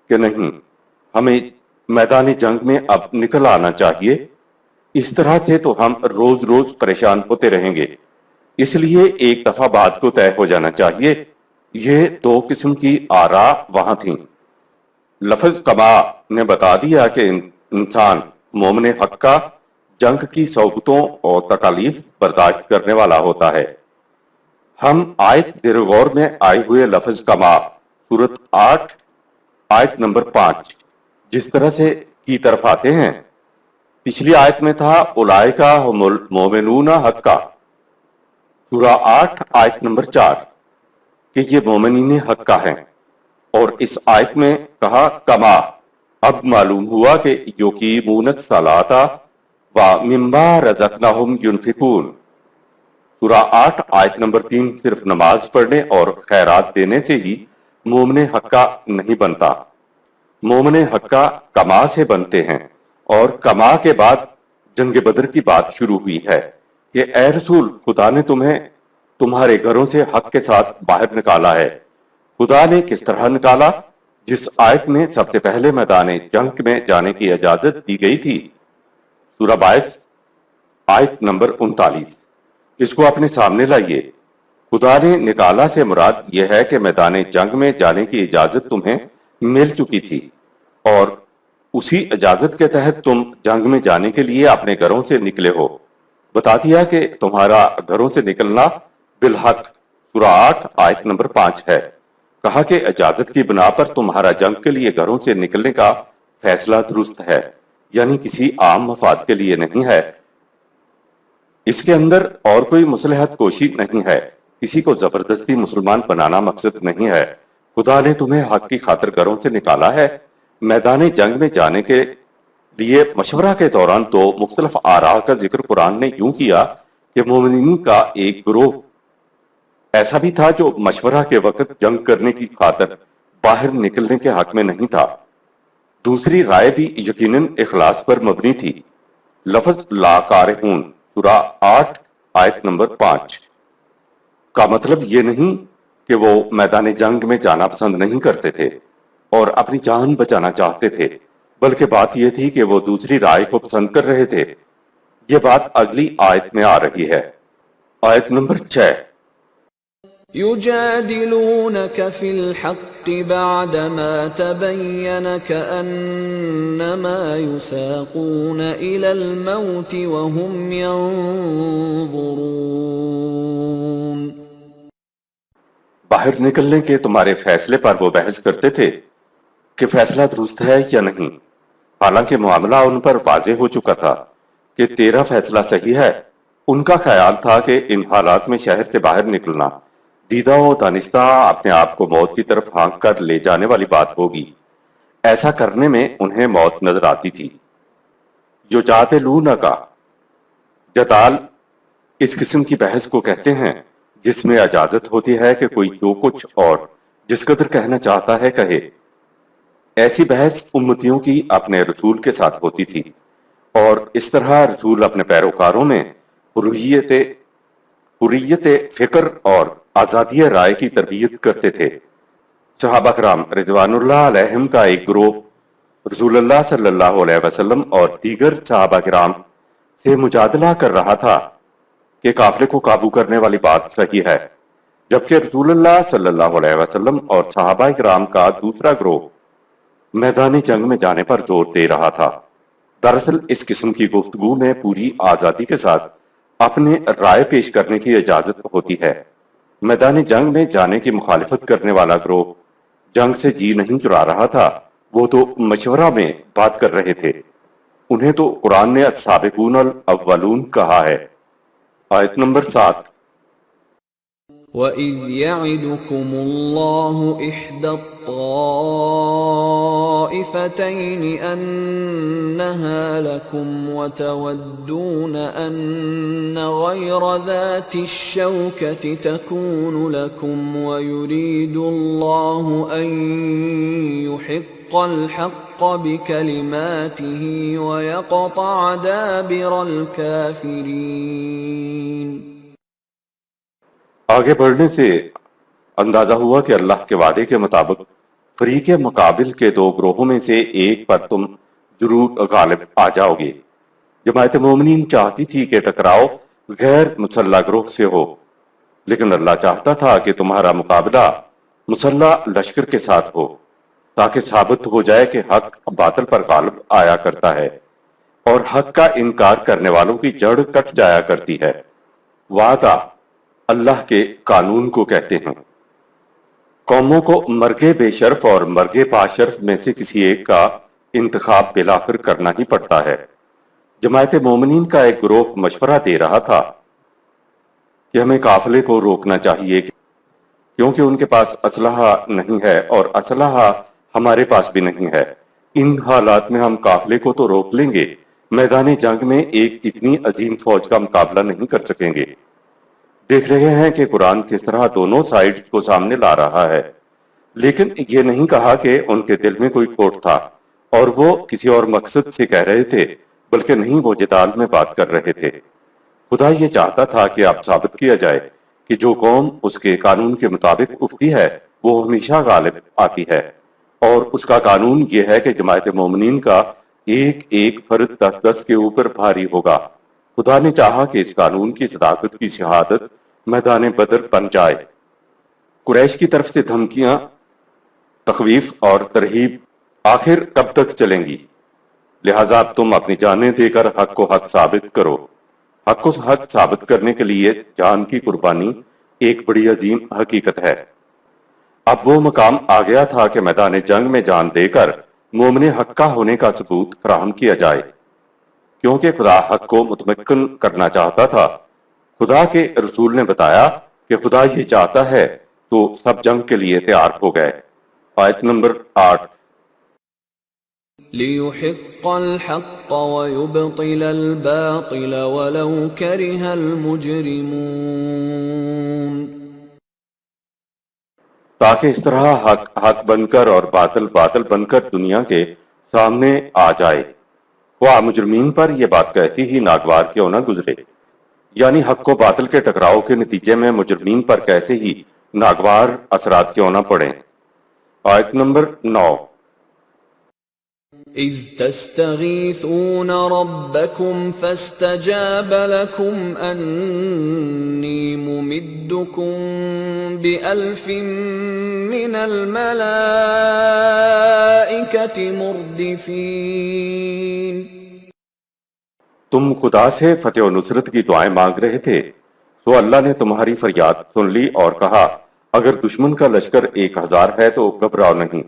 کہ نہیں، ہمیں میدان جنگ میں اب نکل آنا چاہیے، اس طرح سے تو ہم روز روز پریشان ہوتے رہیں گے، اس لیے ایک دفعہ بات کو طے ہو جانا چاہیے۔ یہ دو قسم کی آراء وہاں تھیں۔ لفظ کما نے بتا دیا کہ انسان مومن حق کا جنگ کی صعوبتوں اور تکالیف برداشت کرنے والا ہوتا ہے۔ ہم آیت زیر غور میں آئے ہوئے لفظ کما سورت 8 آیت نمبر 5 جس طرح سے کی طرف آتے ہیں، پچھلی آیت میں تھا اولئکا ھم المؤمنون حقا، سورہ 8 آیت نمبر 4 کہ یہ مومنین حقا ہیں، اور اس آیت میں کہا کما۔ اب معلوم ہوا کہ یقیمون الصلاۃ ومما رزقناہم ینفقون، سورہ 8 آیت نمبر 3 صرف نماز پڑھنے اور خیرات دینے سے ہی مومن حقا نہیں بنتا، مومن حقا کما سے بنتے ہیں۔ اور کما کے بعد جنگ بدر کی بات شروع ہوئی ہے کہ اے رسول، خدا نے تمہیں تمہارے گھروں سے حق کے ساتھ باہر نکالا ہے۔ خدا نے کس طرح نکالا؟ جس آیت میں سب سے پہلے میدان جنگ میں جانے کی اجازت دی گئی تھی، سورہ 22 آیت نمبر 39۔ اس کو اپنے سامنے لائیے۔ خدا نے نکالا سے مراد یہ ہے کہ میدان جنگ میں جانے کی اجازت تمہیں مل چکی تھی، اور اسی اجازت کے تحت تم جنگ میں جانے کے لیے اپنے گھروں سے نکلے ہو۔ بتا دیا کہ تمہارا گھروں سے نکلنا بالحق، سورہ 8 آیت نمبر 5 ہے۔ کہا کہ اجازت کی بنا پر تمہارا جنگ کے لیے گھروں سے نکلنے کا فیصلہ درست ہے، یعنی کسی عام مفاد کے لیے نہیں ہے، اس کے اندر اور کوئی مصلحت کوشی نہیں ہے، کسی کو زبردستی مسلمان بنانا مقصد نہیں ہے۔ خدا نے تمہیں حق کی خاطر گھروں سے نکالا ہے۔ میدان جنگ میں جانے کے لیے مشورہ کے دوران دو مختلف آراء کا ذکر قرآن نے یوں کیا کہ مومنین کا ایک گروہ ایسا بھی تھا جو مشورہ کے وقت جنگ کرنے کی خاطر باہر نکلنے کے حق میں نہیں تھا۔ دوسری رائے بھی یقیناً اخلاص پر مبنی تھی۔ لفظ لا کارہون، سورہ 8 آیت نمبر 5 کا مطلب یہ نہیں کہ وہ میدان جنگ میں جانا پسند نہیں کرتے تھے اور اپنی جان بچانا چاہتے تھے، بلکہ بات یہ تھی کہ وہ دوسری رائے کو پسند کر رہے تھے۔ یہ بات اگلی آیت میں آ رہی ہے، آیت نمبر 6۔ يجادلونك في الحق بعدما تبين كأنما يساقون إلى الموت وهم ينظرون۔ باہر نکلنے کے تمہارے فیصلے پر وہ بحث کرتے تھے کہ فیصلہ درست ہے یا نہیں، حالانکہ معاملہ ان پر واضح ہو چکا تھا کہ تیرا فیصلہ صحیح ہے۔ ان کا خیال تھا کہ ان حالات میں شہر سے باہر نکلنا دیدہ و دانستہ اپنے آپ کو موت کی طرف ہانک کر لے جانے والی بات ہوگی۔ ایسا کرنے میں انہیں موت نظر آتی تھی۔ یجادلونک کا جدال اس قسم کی بحث کو کہتے ہیں جس میں اجازت ہوتی ہے کہ کوئی جو کچھ اور جس قدر کہنا چاہتا ہے کہے۔ ایسی بحث امتیوں کی اپنے رسول کے ساتھ ہوتی تھی، اور اس طرح رسول اپنے پیروکاروں میں حریت فکر اور آزادی رائے کی تربیت کرتے تھے۔ صحابہ کرام رضوان اللہ علیہم کا ایک گروہ رسول اللہ صلی اللہ علیہ وسلم اور دیگر صحابہ کرام سے مجادلہ کر رہا تھا کہ قافلے کو قابو کرنے والی بات صحیح ہے، جبکہ رسول اللہ صلی اللہ علیہ وسلم اور صحابہ کرام کا دوسرا گروہ میدان جنگ میں جانے پر زور دے رہا تھا۔ دراصل اس قسم کی گفتگو میں پوری آزادی کے ساتھ اپنے رائے پیش کرنے کی اجازت ہوتی ہے۔ میدان جنگ میں جانے کی مخالفت کرنے والا گروہ جنگ سے جی نہیں چرا رہا تھا، وہ تو مشورہ میں بات کر رہے تھے۔ انہیں تو قرآن نے السابقون الاولون کہا ہے۔ آیت نمبر 7۔ وَإِذْ يَعِدُكُمُ اللَّهُ إِحْدَى الطَّائِفَتَيْنِ أَنَّهَا لَكُمْ وَتَوَدُّونَ أَنَّ غَيْرَ ذَاتِ الشَّوْكَةِ تَكُونُ لَكُمْ وَيُرِيدُ اللَّهُ أَن يُحِقَّ الْحَقَّ بِكَلِمَاتِهِ وَيَقْطَعَ دَابِرَ الْكَافِرِينَ۔ آگے بڑھنے سے اندازہ ہوا کہ اللہ کے وعدے کے مطابق فریق مقابل کے دو گروہوں میں سے ایک پر تم ضرور غالب آ جاؤ گے۔ جماعت مومنین چاہتی تھی کہ ٹکراؤ غیر مسلح گروہ سے ہو، لیکن اللہ چاہتا تھا کہ تمہارا مقابلہ مسلح لشکر کے ساتھ ہو، تاکہ ثابت ہو جائے کہ حق باطل پر غالب آیا کرتا ہے اور حق کا انکار کرنے والوں کی جڑ کٹ جایا کرتی ہے۔ وعدہ اللہ کے قانون کو کہتے ہیں۔ قوموں کو مرگے بے شرف اور مرگے پاشرف میں سے کسی ایک کا انتخاب بالآخر کرنا ہی پڑتا ہے۔ جماعت مومنین کا ایک گروہ مشورہ دے رہا تھا کہ ہمیں قافلے کو روکنا چاہیے کیونکہ ان کے پاس اسلحہ نہیں ہے اور اسلحہ ہمارے پاس بھی نہیں ہے۔ ان حالات میں ہم قافلے کو تو روک لیں گے، میدان جنگ میں ایک اتنی عظیم فوج کا مقابلہ نہیں کر سکیں گے۔ دیکھ رہے ہیں کہ قرآن کس طرح دونوں سائیڈ کو سامنے لا رہا ہے، لیکن یہ نہیں کہا کہ ان کے دل میں کوئی کھوٹ تھا اور وہ کسی اور مقصد سے کہہ رہے تھے، بلکہ نہیں، وہ جدال میں بات کر رہے تھے۔ خدا یہ چاہتا تھا کہ اب ثابت کیا جائے کہ جو قوم اس کے قانون کے مطابق اٹھتی ہے وہ ہمیشہ غالب آتی ہے، اور اس کا قانون یہ ہے کہ جماعت مومنین کا ایک ایک فرد 10 کے اوپر بھاری ہوگا۔ خدا نے چاہا کہ اس قانون کی صداقت کی شہادت میدان بدر بن جائے۔ قریش کی طرف سے دھمکیاں، تخویف اور ترہیب آخر کب تک چلیں گی؟ لہٰذا اب تم اپنی جانیں دے کر حق کو حق ثابت کرو۔ حق کو حق ثابت کرنے کے لیے جان کی قربانی ایک بڑی عظیم حقیقت ہے۔ اب وہ مقام آ گیا تھا کہ میدان جنگ میں جان دے کر مومن حقہ ہونے کا ثبوت فراہم کیا جائے، کیونکہ خدا حق کو متمکن کرنا چاہتا تھا۔ خدا کے رسول نے بتایا کہ خدا یہ چاہتا ہے تو سب جنگ کے لیے تیار ہو گئے۔ آیت نمبر 8۔ لِيُحِقَّ الْحَقَّ وَيُبْطِلَ الْبَاطِلَ وَلَوْ كَرِهَ الْمُجْرِمُونَ۔ تاکہ اس طرح حق حق بن کر اور باطل باطل بن کر دنیا کے سامنے آ جائے، خواہ مجرمین پر یہ بات کیسی ہی ناگوار کیوں نہ گزرے، یعنی حق و باطل کے ٹکراؤ کے نتیجے میں مجرمین پر کیسے ہی ناگوار اثرات کیوں نہ پڑیں۔ آیت نمبر 9۔ إِذْ تَسْتَغِيثُونَ رَبَّكُمْ فَاسْتَجَابَ لَكُمْ أَنِّي مُمِدُّكُمْ بِأَلْفٍ مِّنَ الْمَلَائِكَةِ مُرْدِفِينَ۔ تم خدا سے فتح و نصرت کی دعائیں مانگ رہے تھے، تو اللہ نے تمہاری فریاد سن لی اور کہا اگر دشمن کا لشکر 1000 ہے تو گھبراؤ نہیں،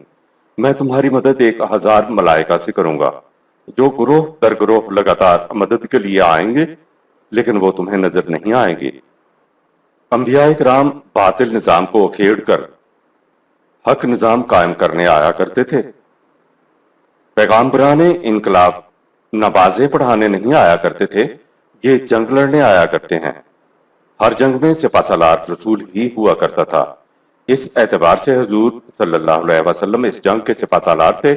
میں تمہاری مدد 1000 ملائکہ سے کروں گا، جو گروہ در گروہ لگاتار مدد کے لیے آئیں گے، لیکن وہ تمہیں نظر نہیں آئیں گے۔ انبیاء کرام باطل نظام کو کھیڑ کر حق نظام قائم کرنے آیا کرتے تھے۔ پیغامبران انقلاب نمازیں پڑھانے نہیں آیا کرتے تھے، یہ جنگ لڑنے آیا کرتے ہیں۔ ہر جنگ میں سپہ سالار رسول ہی ہوا کرتا تھا۔ اس اعتبار سے حضور صلی اللہ علیہ وسلم اس جنگ کے سپہ سالار تھے۔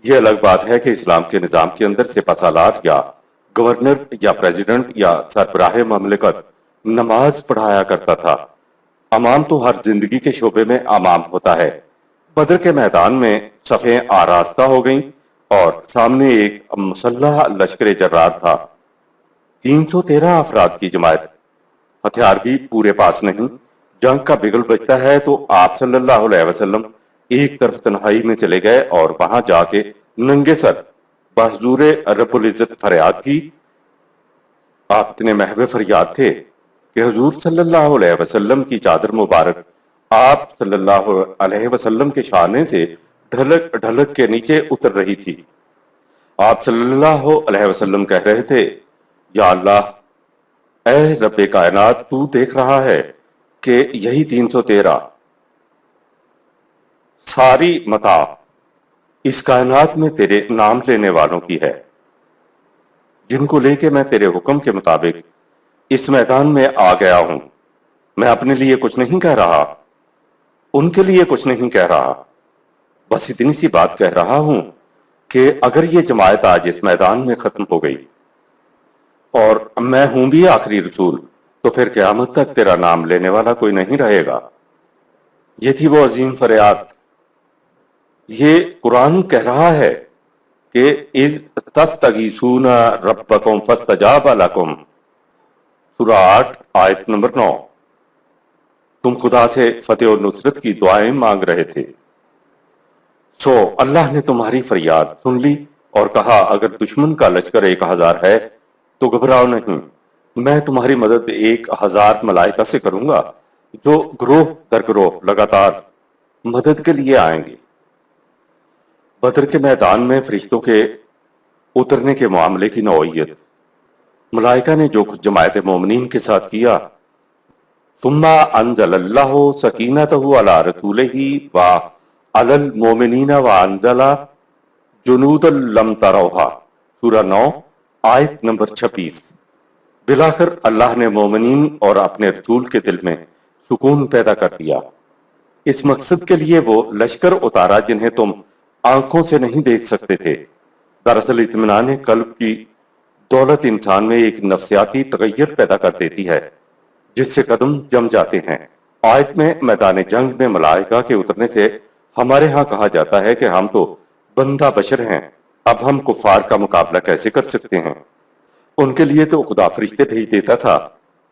یہ الگ بات ہے کہ اسلام کے نظام کے اندر سپہ سالار یا گورنر یا پریزیڈنٹ یا سربراہ مملکت نماز پڑھایا کرتا تھا۔ امام تو ہر زندگی کے شعبے میں امام ہوتا ہے۔ بدر کے میدان میں صفیں آراستہ ہو گئیں اور سامنے ایک مسلح لشکر جرار تھا۔ 313 افراد کی جماعت، ہتھیار بھی پورے پاس نہیں۔ جنگ کا بگل بجتا ہے تو آپ صلی اللہ علیہ وسلم ایک طرف تنہائی میں چلے گئے اور وہاں جا کے ننگے سر بحضور رب العزت فریاد کی۔ آپ اتنے محو فریاد تھے کہ حضور صلی اللہ علیہ وسلم کی چادر مبارک آپ صلی اللہ علیہ وسلم کے شانے سے ڈھلک ڈھلک کے نیچے اتر رہی تھی۔ آپ صلی اللہ علیہ وسلم کہہ رہے تھے، یا اللہ، اے رب کائنات، تو دیکھ رہا ہے کہ یہی 313 ساری متاع اس کائنات میں تیرے نام لینے والوں کی ہے، جن کو لے کے میں تیرے حکم کے مطابق اس میدان میں آ گیا ہوں۔ میں اپنے لیے کچھ نہیں کہہ رہا، ان کے لیے کچھ نہیں کہہ رہا، بس اتنی سی بات کہہ رہا ہوں کہ اگر یہ جماعت آج اس میدان میں ختم ہو گئی اور میں ہوں بھی آخری رسول، تو پھر قیامت تک تیرا نام لینے والا کوئی نہیں رہے گا۔ یہ تھی وہ عظیم فریاد۔ یہ قرآن کہہ رہا ہے کہ اذ تستغیثون ربکم فاستجاب لکم، سورہ 8 آیت نمبر 9۔ تم خدا سے فتح و نصرت کی دعائیں مانگ رہے تھے، سو اللہ نے تمہاری فریاد سن لی اور کہا اگر دشمن کا لشکر 1000 ہے تو گھبراؤ نہیں، میں تمہاری مدد 1000 ملائکہ سے کروں گا جو گروہ در گروہ لگاتار مدد کے لیے آئیں گے۔ بدر کے میدان میں فرشتوں کے اترنے کے معاملے کی نوعیت، ملائکہ نے جو کچھ جماعت مومنین کے ساتھ کیا، ثم انزل اللہ سکینتہ علی رسولہ وعلی المؤمنین وانزل جنودا لم تروها، سورہ 9 آیت نمبر 26۔ بلاخر اللہ نے مومنین اور اپنے رسول کے دل میں سکون پیدا کر دیا۔ اس مقصد کے لیے وہ لشکر اتارا جنہیں تم آنکھوں سے نہیں دیکھ سکتے تھے۔ دراصل اطمینان قلب کی دولت انسان میں ایک نفسیاتی تغیر پیدا کر دیتی ہے جس سے قدم جم جاتے ہیں۔ آیت میں میدان جنگ میں ملائکہ کے اترنے سے ہمارے ہاں کہا جاتا ہے کہ ہم تو بندہ بشر ہیں، اب ہم کفار کا مقابلہ کیسے کر سکتے ہیں؟ ان کے لیے تو خدا فرشتے بھیج دیتا تھا۔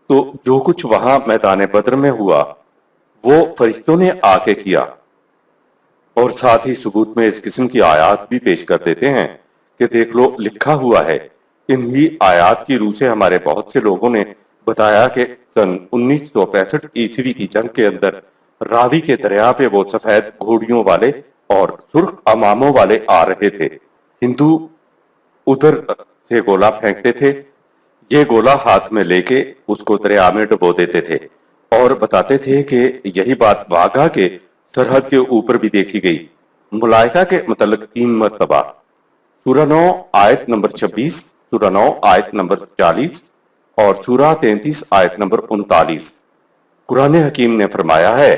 تو جو کچھ وہاں میدان بدر میں ہوا وہ فرشتوں نے آ کے کیا، اور ساتھ ہی ثبوت میں اس قسم کی آیات بھی پیش کر دیتے ہیں کہ دیکھ لو لکھا ہوا ہے۔ انہی آیات کی روح سے ہمارے بہت سے لوگوں نے بتایا کہ سن 1965 عیسوی کی جنگ کے اندر راوی کے دریا پہ وہ سفید گھوڑیوں والے اور سرخ اماموں والے آ رہے تھے۔ ہندو ادھر سے گولا پھینکتے تھے، یہ گولا ہاتھ میں لے کے اس کو دریا میں ڈبو دیتے تھے اور بتاتے تھے کہ یہی بات واگا کے سرحد کے اوپر بھی دیکھی گئی، ملائکہ کے متعلق 3 مرتبہ، سورہ 9 آیت نمبر 26، سورہ 9 آیت نمبر 40 اور سورہ 33 آیت نمبر 39۔ قرآن حکیم نے فرمایا ہے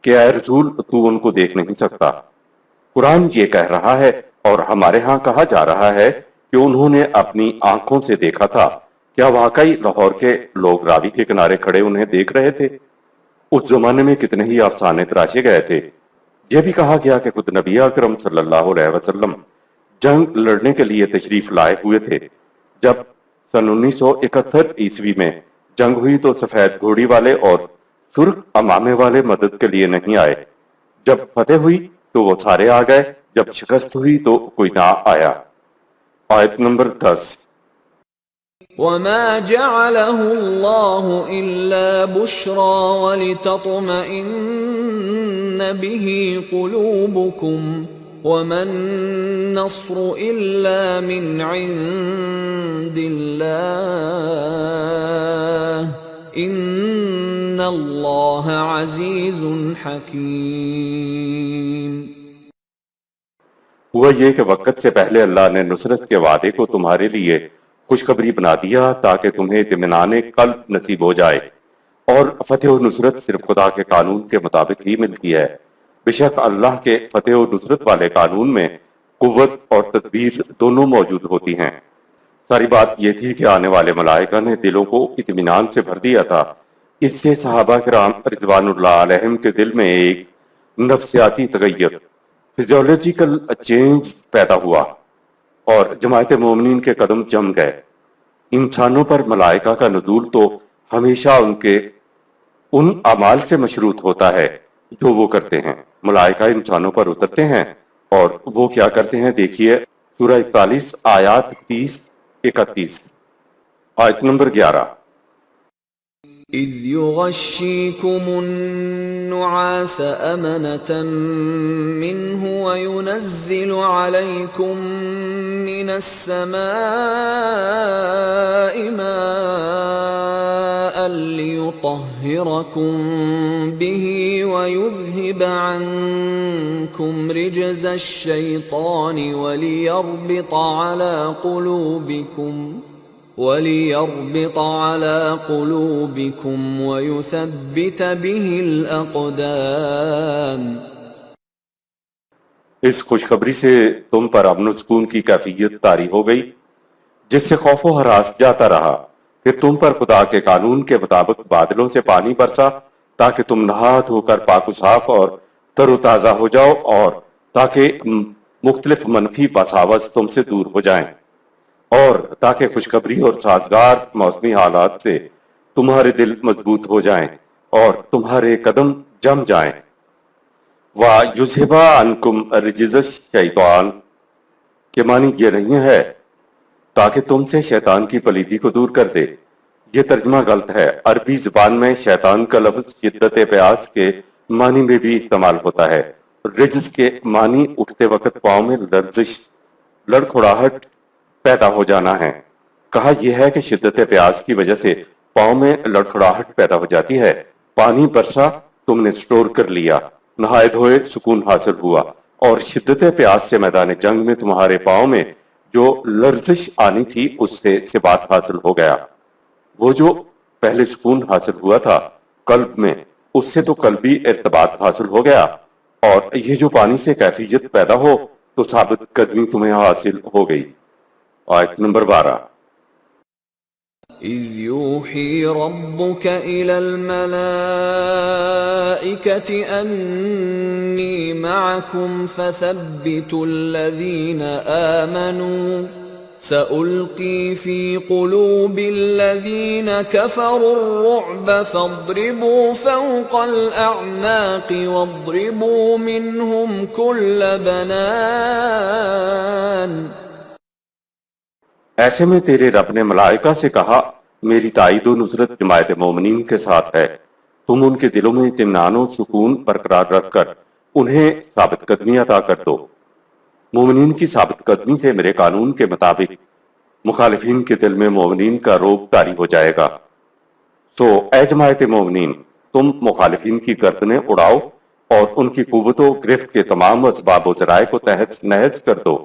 کہ اے رسول تو ان کو دیکھ نہیں سکتا۔ قرآن یہ کہہ رہا ہے اور ہمارے ہاں کہا جا رہا ہے کہ انہوں نے اپنی آنکھوں سے دیکھا تھا۔ کیا واقعی لاہور کے لوگ راوی کے کنارے کھڑے انہیں دیکھ رہے تھے؟ اس زمانے میں کتنے ہی افسانے تراشے گئے تھے۔ یہ بھی کہا گیا کہ خود نبی اکرم صلی اللہ علیہ وسلم جنگ لڑنے کے لیے تشریف لائے ہوئے تھے۔ جب سن 1971 عیسوی میں جنگ ہوئی تو سفید گھوڑی والے اور سرخ امامے والے مدد کے لیے نہیں آئے۔ جب فتح ہوئی تو وہ سارے آ گئے، جب شکست ہوئی تو کوئی نہ آیا۔ آیت نمبر 10۔ وما جعله الله إلا بشرى ولتطمئن به قلوبكم وما النصر إلا من عند الله إن الله عزيز حكيم۔ ہوا یہ کہ وقت سے پہلے اللہ نے نصرت کے وعدے کو تمہارے لیے خوشخبری بنا دیا تاکہ تمہیں اطمینان قلب نصیب ہو جائے، اور فتح و نصرت صرف خدا کے قانون کے مطابق ہی ملتی ہے۔ بے شک اللہ کے فتح و نصرت والے قانون میں قوت اور تدبیر دونوں موجود ہوتی ہیں۔ ساری بات یہ تھی کہ آنے والے ملائکہ نے دلوں کو اطمینان سے بھر دیا تھا۔ اس سے صحابہ کرام رضوان اللہ علیہم کے دل میں ایک نفسیاتی تغیر، فزیولوجیکل چینج پیدا ہوا اور جماعت مومنین کے قدم جم گئے۔ انسانوں پر ملائکہ کا نزول تو ہمیشہ ان اعمال سے مشروط ہوتا ہے جو وہ کرتے ہیں۔ ملائکہ انسانوں پر اترتے ہیں اور وہ کیا کرتے ہیں دیکھیے سورہ 41 آیات 30-31۔ آیت نمبر 11۔ إذ يغشيكم النعاس أمنة منه وينزل عليكم من السماء ماء ليطهركم به ويذهب عنكم رجز الشيطان وليربط على قلوبكم ويثبت به الأقدام۔ اس خوشخبری سے تم پر امن و سکون کی کیفیت طاری ہو گئی جس سے خوف و ہراس جاتا رہا۔ پھر تم پر خدا کے قانون کے مطابق بادلوں سے پانی برسا تاکہ تم نہا دھو کر پاک و صاف اور تر و تازہ ہو جاؤ اور تاکہ مختلف منفی وساوس تم سے دور ہو جائیں اور تاکہ خوشخبری اور سازگار موسمی حالات سے تمہارے دل مضبوط ہو جائیں اور تمہارے قدم جم جائیں۔ وَيُذْهِبَ عَنْكُمْ رِجْزَ الشَّيْطَانِ کے معنی یہ نہیں ہے تاکہ تم سے شیطان کی پلیدی کو دور کر دے، یہ ترجمہ غلط ہے۔ عربی زبان میں شیطان کا لفظ شدت پیاس کے معنی میں بھی استعمال ہوتا ہے۔ رجز کے معنی اٹھتے وقت پاؤں میں لرزش، لڑکھڑاہٹ پیدا ہو جانا ہے۔ کہا یہ ہے کہ شدت پیاس کی وجہ سے پاؤں میں لڑکھڑاہٹ پیدا ہو جاتی ہے۔ پانی برسا، تم نے سٹور کر لیا، نہائے دھوئے سکون حاصل ہوا اور شدت پیاس سے میدان جنگ میں تمہارے پاؤں میں جو لرزش آنی تھی اس سے ثبات حاصل ہو گیا۔ وہ جو پہلے سکون حاصل ہوا تھا قلب میں، اس سے تو قلبی ارتباط حاصل ہو گیا، اور یہ جو پانی سے کیفیت پیدا ہو تو ثابت قدمی تمہیں حاصل ہو گئی۔ آیت نمبر 12۔ إذ يوحي ربك إلى الملائكة أني معكم فثبتوا الذين آمنوا سألقي في قلوب الذين كفروا الرعب فاضربوا فوق الأعناق واضربوا منهم كل بنان۔ ایسے میں تیرے رب نے ملائکہ سے کہا میری تائید و نصرت جماعت مومنین کے ساتھ ہے، تم ان کے دلوں میں اطمینان و سکون برقرار رکھ کر انہیں ثابت قدمی عطا کر دو۔ مومنین کی ثابت قدمی سے میرے قانون کے مطابق مخالفین کے دل میں مومنین کا رعب طاری ہو جائے گا۔ سو اے جماعت مومنین، تم مخالفین کی گردنیں اڑاؤ اور ان کی قوت و گرفت کے تمام اسباب و ذرائع کو تہز نہز کر دو۔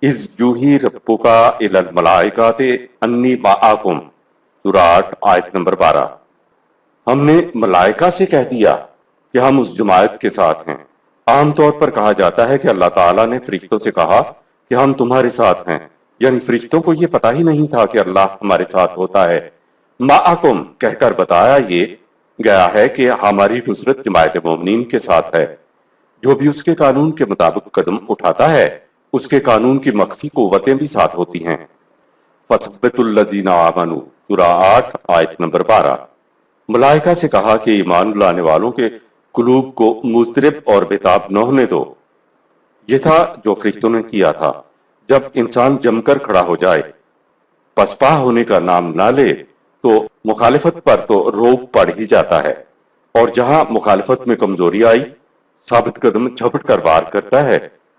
اِذْ یُوحِی رَبُّکَ إِلَى الْمَلَائِکَةِ أَنِّی مَعَکُم، سورہ 8 آیت نمبر 12۔ ہم نے ملائکہ سے کہہ دیا کہ ہم اس جماعت کے ساتھ ہیں۔ عام طور پر کہا جاتا ہے کہ اللہ تعالیٰ نے فرشتوں سے کہا کہ ہم تمہارے ساتھ ہیں، یعنی فرشتوں کو یہ پتہ ہی نہیں تھا کہ اللہ ہمارے ساتھ ہوتا ہے۔ مَعَکُم کہہ کر بتایا یہ گیا ہے کہ ہماری نصرت جماعت مومنین کے ساتھ ہے۔ جو بھی اس کے قانون کے مطابق قدم اٹھاتا ہے اس کے قانون کی مخفی قوتیں بھی ساتھ ہوتی ہیں۔ فَثَبِّتُوا الَّذِينَ آمَنُوا، سورہ 8 آیت نمبر 12۔ ملائکہ سے کہا کہ ایمان لانے والوں کے قلوب کو مضطرب اور بےتاب نہ ہونے دو۔ یہ تھا جو فرشتوں نے کیا تھا۔ جب انسان جم کر کھڑا ہو جائے، پسپا ہونے کا نام نہ لے، تو مخالفت پر تو روب پڑ ہی جاتا ہے، اور جہاں مخالفت میں کمزوری آئی ثابت قدم جھپٹ کر وار کرتا ہے۔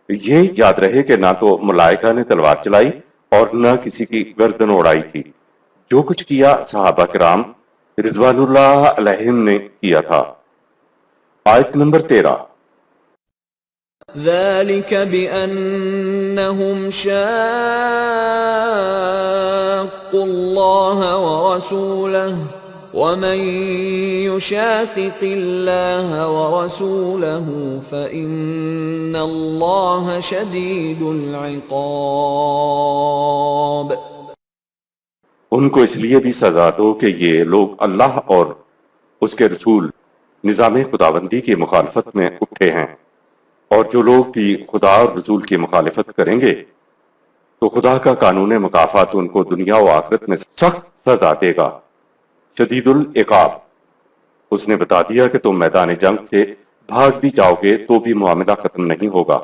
یہ یاد رہے کہ نہ تو ملائکہ نے تلوار چلائی اور نہ کسی کی گردن اڑائی تھی۔ جو کچھ کیا صحابہ کرام رضوان اللہ علیہم نے کیا تھا۔ آیت نمبر 13۔ ذلك بأنهم شاقوا الله ورسوله ومن يشاقق الله ورسوله فإن الله شديد العقاب۔ ان کو اس لیے بھی سزا دو کہ یہ لوگ اللہ اور اس کے رسول نظام خداوندی کی مخالفت میں اٹھے ہیں، اور جو لوگ بھی خدا اور رسول کی مخالفت کریں گے تو خدا کا قانون مکافات ان کو دنیا و آخرت میں سخت سزا دے گا، شدید العقاب۔ اس نے بتا دیا کہ تم میدان جنگ سے بھاگ بھی جاؤ گے تو بھی معاملہ ختم نہیں ہوگا،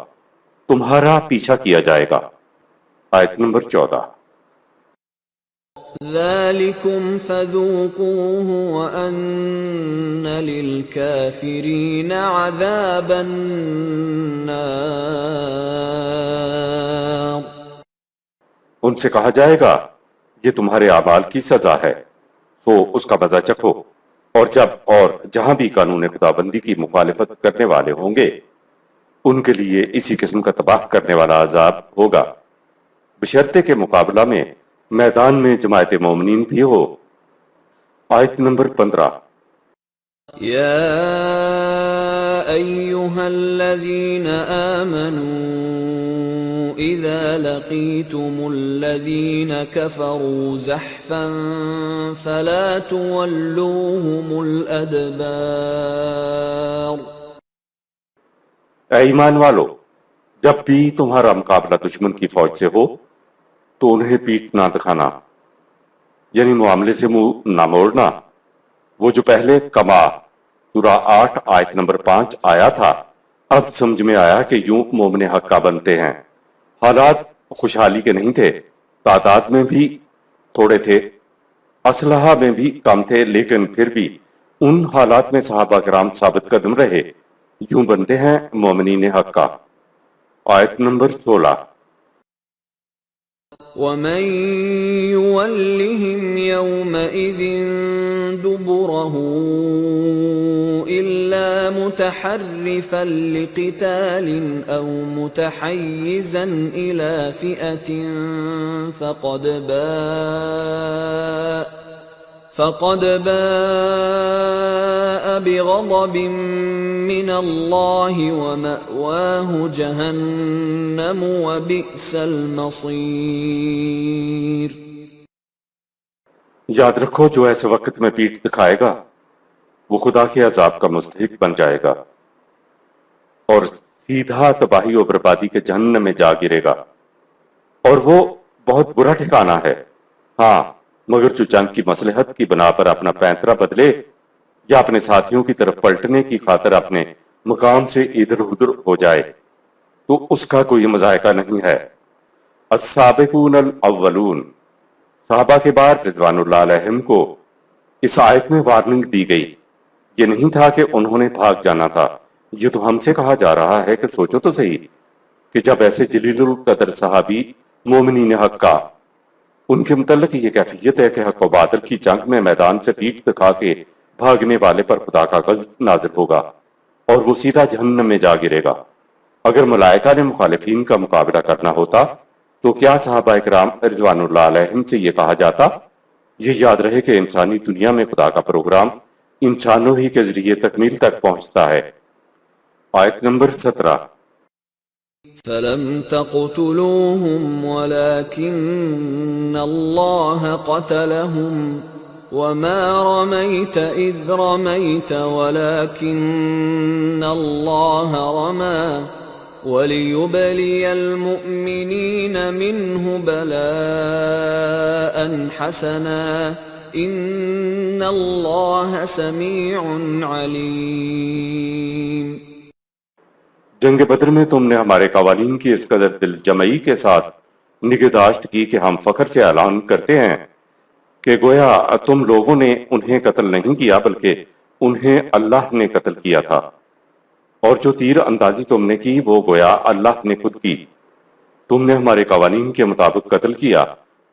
تمہارا پیچھا کیا جائے گا۔ آیت نمبر 14۔ ذَلِكُمْ فَذُوقُوهُ وَأَنَّ لِلْكَافِرِينَ عَذَابَ النَّارِ۔ ان سے کہا جائے گا یہ تمہارے اعمال کی سزا ہے، سو اس کا مزہ چکھو، اور جب اور جہاں بھی قانون خداوندی کی مخالفت کرنے والے ہوں گے ان کے لیے اسی قسم کا تباہ کرنے والا عذاب ہوگا، بشرطے کے مقابلہ میں میدان میں جماعت مومنین بھی ہو۔ آیت نمبر 15۔ يا أيها الذين آمنوا إذا لقيتم الذين كفروا زحفا فلا تولوهم الأدبار۔ اے ایمان والو، جب بھی تمہارا مقابلہ دشمن کی فوج سے ہو تو انہیں پیٹ نہ دکھانا، یعنی معاملے سے منہ نہ موڑنا۔ وہ جو پہلے کما سورہ 8 آیت نمبر 5 آیا تھا، اب سمجھ میں آیا کہ یوں مومن حقہ بنتے ہیں۔ حالات خوشحالی کے نہیں تھے، تعداد میں بھی تھوڑے تھے، اسلحہ میں بھی کم تھے، لیکن پھر بھی ان حالات میں صحابہ کرام ثابت قدم رہے۔ یوں بنتے ہیں مومنین حقہ۔ آیت نمبر 16۔ ومن يولهم يومئذ دبره إلا متحرفا لقتال أو متحيزا إلى فئة فقد باء بغضب من الله ومأواه جهنم وبئس المصير۔ یاد رکھو جو ایسے وقت میں پیٹھ دکھائے گا وہ خدا کے عذاب کا مستحق بن جائے گا اور سیدھا تباہی و بربادی کے جہنم میں جا گرے گا، اور وہ بہت برا ٹھکانہ ہے۔ ہاں، مگر جو جنگ کی مصلحت کی بنا پر اپنا پینترا بدلے یا اپنے ساتھیوں کی طرف پلٹنے کی خاطر اپنے مقام سے ادھر ادھر ہو جائے تو اس کا کوئی مذائقہ نہیں ہے۔ السابقون الاولون، صحابہ کے بعد رضوان اللہ علیہم کو اس آیت میں وارننگ دی گئی۔ یہ نہیں تھا کہ انہوں نے بھاگ جانا تھا، یہ تو ہم سے کہا جا رہا ہے کہ سوچو تو صحیح کہ جب ایسے جلیل القدر صحابی مومنین حق کا، ان کے متعلق یہ کیفیت ہے کہ حق و باطل کی جنگ میں میدان سے پیٹھ دکھا کے بھاگنے والے پر خدا کا غضب نازل ہوگا اور وہ سیدھا جہنم میں جا گرے گا۔ اگر ملائکہ نے مخالفین کا مقابلہ کرنا ہوتا تو کیا صحابہ اکرام رضوان اللہ علیہم سے یہ کہا جاتا؟ یہ یاد رہے کہ انسانی دنیا میں خدا کا پروگرام انسانوں ہی کے ذریعے تکمیل تک پہنچتا ہے۔ آیت نمبر 17۔ فلم تقتلوهم ولكن الله قتلهم وما رميت إذ رميت ولكن الله رمى وليبلي المؤمنين منه بلاء حسنا إن الله سميع عليم۔ جنگ بدر میں تم نے ہمارے قوانین کی اس قدر دل جمعی کے ساتھ نگہداشت کی کہ ہم فخر سے اعلان کرتے ہیں کہ گویا تم لوگوں نے انہیں قتل نہیں کیا بلکہ انہیں اللہ نے قتل کیا تھا، اور جو تیر اندازی تم نے کی وہ گویا اللہ نے خود کی۔ تم نے ہمارے قوانین کے مطابق قتل کیا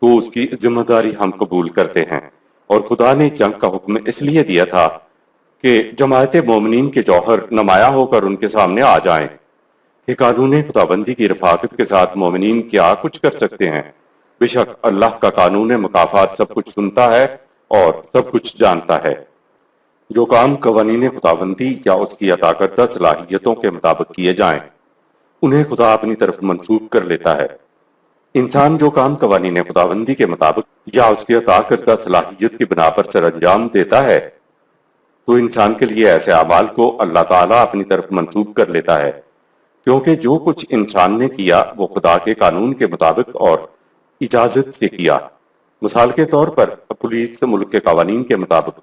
تو اس کی ذمہ داری ہم قبول کرتے ہیں، اور خدا نے جنگ کا حکم اس لیے دیا تھا کہ جماعت مومنین کے جوہر نمایاں ہو کر ان کے سامنے آ جائیں کہ قانون خداوندی کی رفاقت کے ساتھ مومنین کیا کچھ کر سکتے ہیں۔ بے شک اللہ کا قانون مکافات سب کچھ سنتا ہے اور سب کچھ جانتا ہے۔ جو کام قوانین خداوندی یا اس کی عطا کردہ صلاحیتوں کے مطابق کیے جائیں انہیں خدا اپنی طرف منسوب کر لیتا ہے۔ انسان جو کام قوانین خداوندی کے مطابق یا اس کی عطا کردہ صلاحیت کی بنا پر سر انجام دیتا ہے تو انسان کے لیے ایسے اعمال کو اللہ تعالیٰ اپنی طرف منسوب کر لیتا ہے، کیونکہ جو کچھ انسان نے کیا وہ خدا کے قانون کے مطابق اور اجازت سے کیا۔ مثال کے طور پر پولیس ملک کے قوانین کے مطابق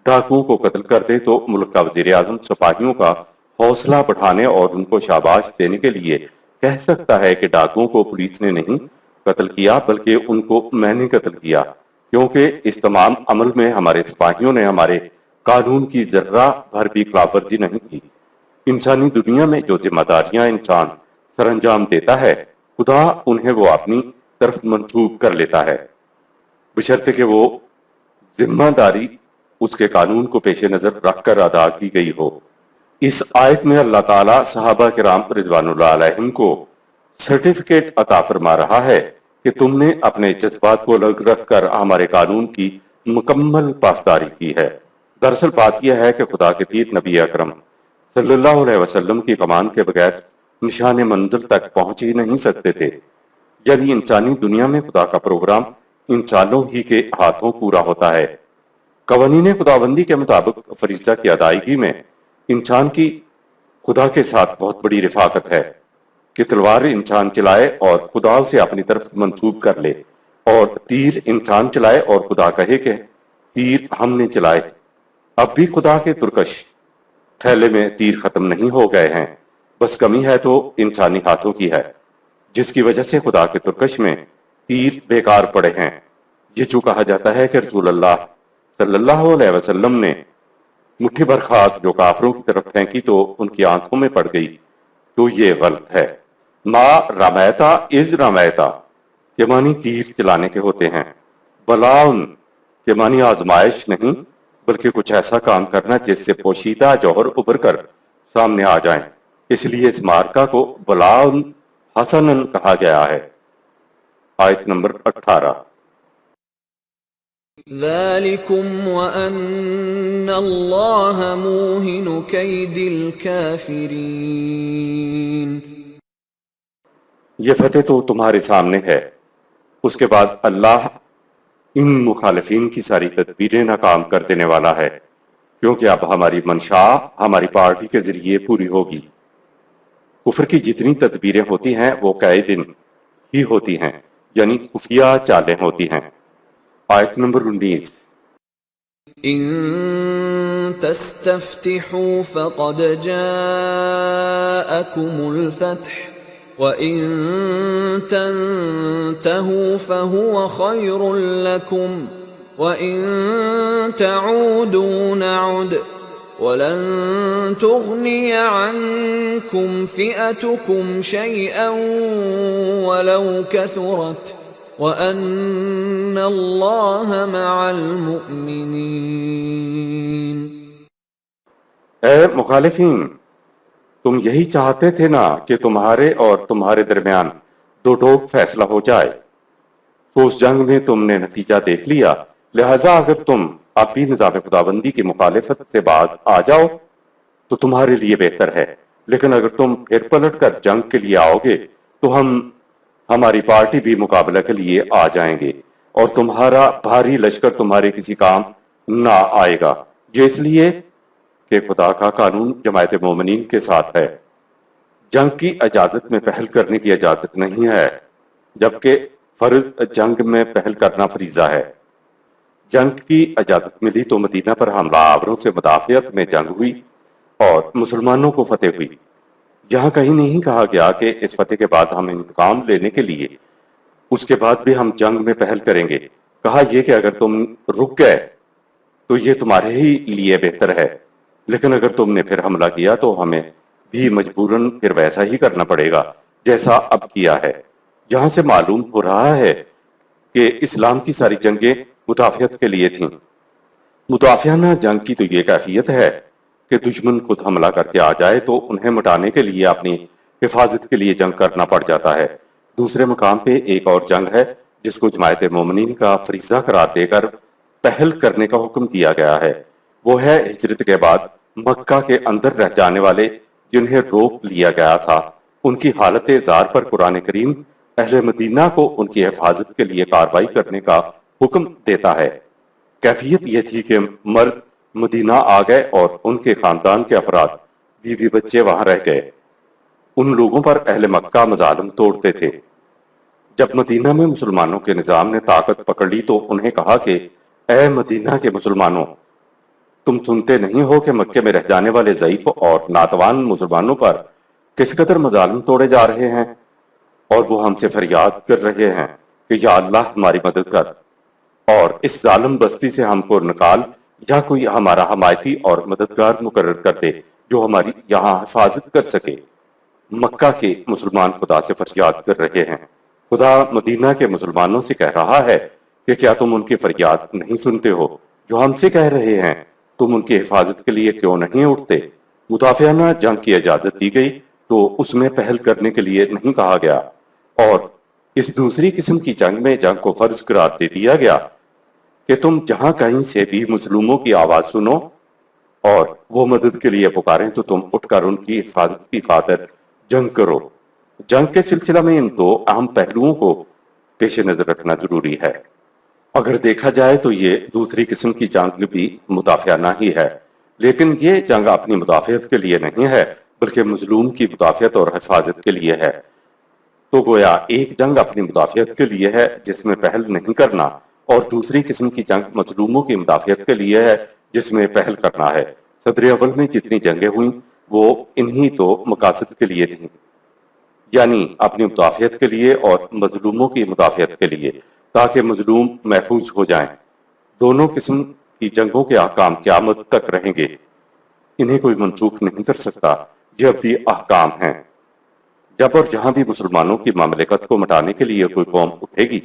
ڈاکوؤں کو قتل کر دے تو ملک کا وزیر اعظم سپاہیوں کا حوصلہ بڑھانے اور ان کو شاباش دینے کے لیے کہہ سکتا ہے کہ ڈاکوؤں کو پولیس نے نہیں قتل کیا بلکہ ان کو میں نے قتل کیا، کیونکہ اس تمام عمل میں ہمارے سپاہیوں نے ہمارے قانون کی ذرہ بھر بھی خلاف ورزی نہیں کی۔ انسانی دنیا میں جو ذمہ داریاں انسان سر انجام دیتا ہے خدا انہیں وہ اپنی طرف منسوب کر لیتا ہے، بشرطے کہ وہ ذمہ داری اس کے قانون کو پیش نظر رکھ کر ادا کی گئی ہو۔ اس آیت میں اللہ تعالیٰ صحابہ کرام رضوان اللہ علیہم کو سرٹیفکیٹ عطا فرما رہا ہے کہ تم نے اپنے جذبات کو الگ رکھ کر ہمارے قانون کی مکمل پاسداری کی ہے۔ دراصل بات یہ ہے کہ خدا کے تیر نبی اکرم صلی اللہ علیہ وسلم کی کمان کے بغیر نشان منزل تک پہنچ ہی نہیں سکتے تھے، یعنی انسانی دنیا میں خدا کا پروگرام انسانوں ہی کے ہاتھوں پورا ہوتا ہے۔ قوانین خداوندی کے مطابق فریضہ کی ادائیگی میں انسان کی خدا کے ساتھ بہت بڑی رفاقت ہے کہ تلوار انسان چلائے اور خدا اسے اپنی طرف منسوب کر لے، اور تیر انسان چلائے اور خدا کہے کہ تیر ہم نے چلائے۔ اب بھی خدا کے ترکش تھیلے میں تیر ختم نہیں ہو گئے ہیں، بس کمی ہے تو انسانی ہاتھوں کی ہے، جس کی وجہ سے خدا کے ترکش میں تیر بیکار پڑے ہیں۔ یہ جو کہا جاتا ہے کہ رسول اللہ صلی اللہ علیہ وسلم نے مٹھی بھر خاک جو کافروں کی طرف پھینکی تو ان کی آنکھوں میں پڑ گئی، تو یہ غلط ہے۔ ما رمیتا از رمیتا کے معنی تیر چلانے کے ہوتے ہیں، بلاؤن کے معنی آزمائش نہیں بلکہ کچھ ایسا کام کرنا جس سے پوشیدہ جوہر ابھر کر سامنے آ جائیں، اس لیے اس مارکہ کو بلاؤن حسنن کہا گیا ہے۔ آیت نمبر 18۔ ذَلِكُمْ وَأَنَّ اللَّهَ مُوهِنُ كَيْدِ الْكَافِرِينَ۔ یہ فتح تو تمہارے سامنے ہے، اس کے بعد اللہ ان مخالفین کی ساری تدبیریں ناکام کر دینے والا ہے، کیونکہ اب ہماری منشا ہماری پارٹی کے ذریعے پوری ہوگی۔ کفر کی جتنی تدبیریں ہوتی ہیں وہ قائد دن ہی ہوتی ہیں، یعنی خفیہ چالیں ہوتی ہیں۔ آیت نمبر 19۔ إن تستفتحوا فقد جاءكم الفتح وإن تنتهوا فهو خير لكم وإن تعودوا نعد ولن تغني عنكم فئتكم شيئا ولو كثرت وَأَنَّ اللَّهَ مَعَ الْمُؤْمِنِينَ۔ اے مخالفین، تم یہی چاہتے تھے نا کہ تمہارے اور تمہارے درمیان دو ٹوک فیصلہ ہو جائے، تو اس جنگ میں تم نے نتیجہ دیکھ لیا، لہٰذا اگر تم اب بھی نظام خداوندی کی مخالفت سے باز آ جاؤ تو تمہارے لیے بہتر ہے، لیکن اگر تم پھر پلٹ کر جنگ کے لیے آؤ گے تو ہماری پارٹی بھی مقابلہ کے لیے آ جائیں گے اور تمہارا بھاری لشکر تمہارے کسی کام نہ آئے گا، یہ اس لیے کہ خدا کا قانون جماعت مومنین کے ساتھ ہے۔ جنگ کی اجازت میں پہل کرنے کی اجازت نہیں ہے، جبکہ فرض جنگ میں پہل کرنا فریضہ ہے۔ جنگ کی اجازت ملی تو مدینہ پر حملہ آوروں سے مدافعت میں جنگ ہوئی اور مسلمانوں کو فتح ہوئی۔ یہاں کہیں نہیں کہا گیا کہ اس فتح کے بعد ہم انتقام لینے کے لیے اس کے بعد بھی ہم جنگ میں پہل کریں گے، کہا یہ کہ اگر تم رک گئے تو یہ تمہارے ہی لیے بہتر ہے، لیکن اگر تم نے پھر حملہ کیا تو ہمیں بھی مجبوراً پھر ویسا ہی کرنا پڑے گا جیسا اب کیا ہے۔ یہاں سے معلوم ہو رہا ہے کہ اسلام کی ساری جنگیں مدافعت کے لیے تھیں۔ مدافعانہ جنگ کی تو یہ کیفیت ہے کہ دشمن خود حملہ کر کے آ جائے تو انہیں مٹانے کے لیے اپنی حفاظت کے لیے جنگ کرنا پڑ جاتا ہے۔ دوسرے مقام پہ ایک اور جنگ ہے جس کو جماعت مومنین کا فریضہ قرار دے کر پہل کرنے کا حکم دیا گیا ہے وہ ہے ہجرت کے بعد مکہ کے اندر رہ جانے والے جنہیں روک لیا گیا تھا ان کی حالت زار پر قرآن کریم اہل مدینہ کو ان کی حفاظت کے لیے کارروائی کرنے کا حکم دیتا ہے۔ کیفیت یہ تھی کہ مرد مدینہ آ گئے اور ان کے خاندان کے افراد بیوی بچے وہاں رہ گئے۔ ان لوگوں پر اہل مکہ مظالم توڑتے تھے۔ جب مدینہ میں مسلمانوں کے نظام نے طاقت پکڑ لی تو انہیں کہا کہ اے مدینہ کے مسلمانوں، تم سنتے نہیں ہو کہ مکے میں رہ جانے والے ضعیف اور ناتوان مسلمانوں پر کس قدر مظالم توڑے جا رہے ہیں، اور وہ ہم سے فریاد کر رہے ہیں کہ یا اللہ ہماری مدد کر اور اس ظالم بستی سے ہم کو نکال، یا کوئی ہمارا حمایتی اور مددگار مقرر کر دے جو ہماری یہاں حفاظت کر سکے۔ مکہ کے مسلمان خدا سے فریاد کر رہے ہیں۔ خدا مدینہ کے مسلمانوں سے کہہ رہا ہے کہ کیا تم ان کی فریاد نہیں سنتے ہو جو ہم سے کہہ رہے ہیں؟ تم ان کی حفاظت کے لیے کیوں نہیں اٹھتے؟ مدافعانہ جنگ کی اجازت دی گئی تو اس میں پہل کرنے کے لیے نہیں کہا گیا، اور اس دوسری قسم کی جنگ میں جنگ کو فرض قرار دے دیا گیا کہ تم جہاں کہیں سے بھی مظلوموں کی آواز سنو اور وہ مدد کے لیے پکاریں تو تم اٹھ کر ان کی حفاظت کی خاطر جنگ کرو۔ جنگ کے سلسلہ میں ان دو اہم پہلوؤں کو پیش نظر رکھنا ضروری ہے۔ اگر دیکھا جائے تو یہ دوسری قسم کی جنگ بھی مدافعانہ ہی ہے، لیکن یہ جنگ اپنی مدافعت کے لیے نہیں ہے بلکہ مظلوم کی مدافعت اور حفاظت کے لیے ہے۔ تو گویا ایک جنگ اپنی مدافعت کے لیے ہے جس میں پہل نہیں کرنا، اور دوسری قسم کی جنگ مظلوموں کی مدافعت کے لیے ہے جس میں پہل کرنا ہے۔ صدر اول میں جتنی جنگیں ہوئیں وہ انہی تو مقاصد کے لیے تھیں، یعنی اپنی مدافعت کے لیے اور مظلوموں کی مدافعت کے لیے، تاکہ مظلوم محفوظ ہو جائیں۔ دونوں قسم کی جنگوں کے احکام قیامت تک رہیں گے، انہیں کوئی منسوخ نہیں کر سکتا، یہ ابدی احکام ہیں۔ جب اور جہاں بھی مسلمانوں کی مملکت کو مٹانے کے لیے کوئی قوم اٹھے گی،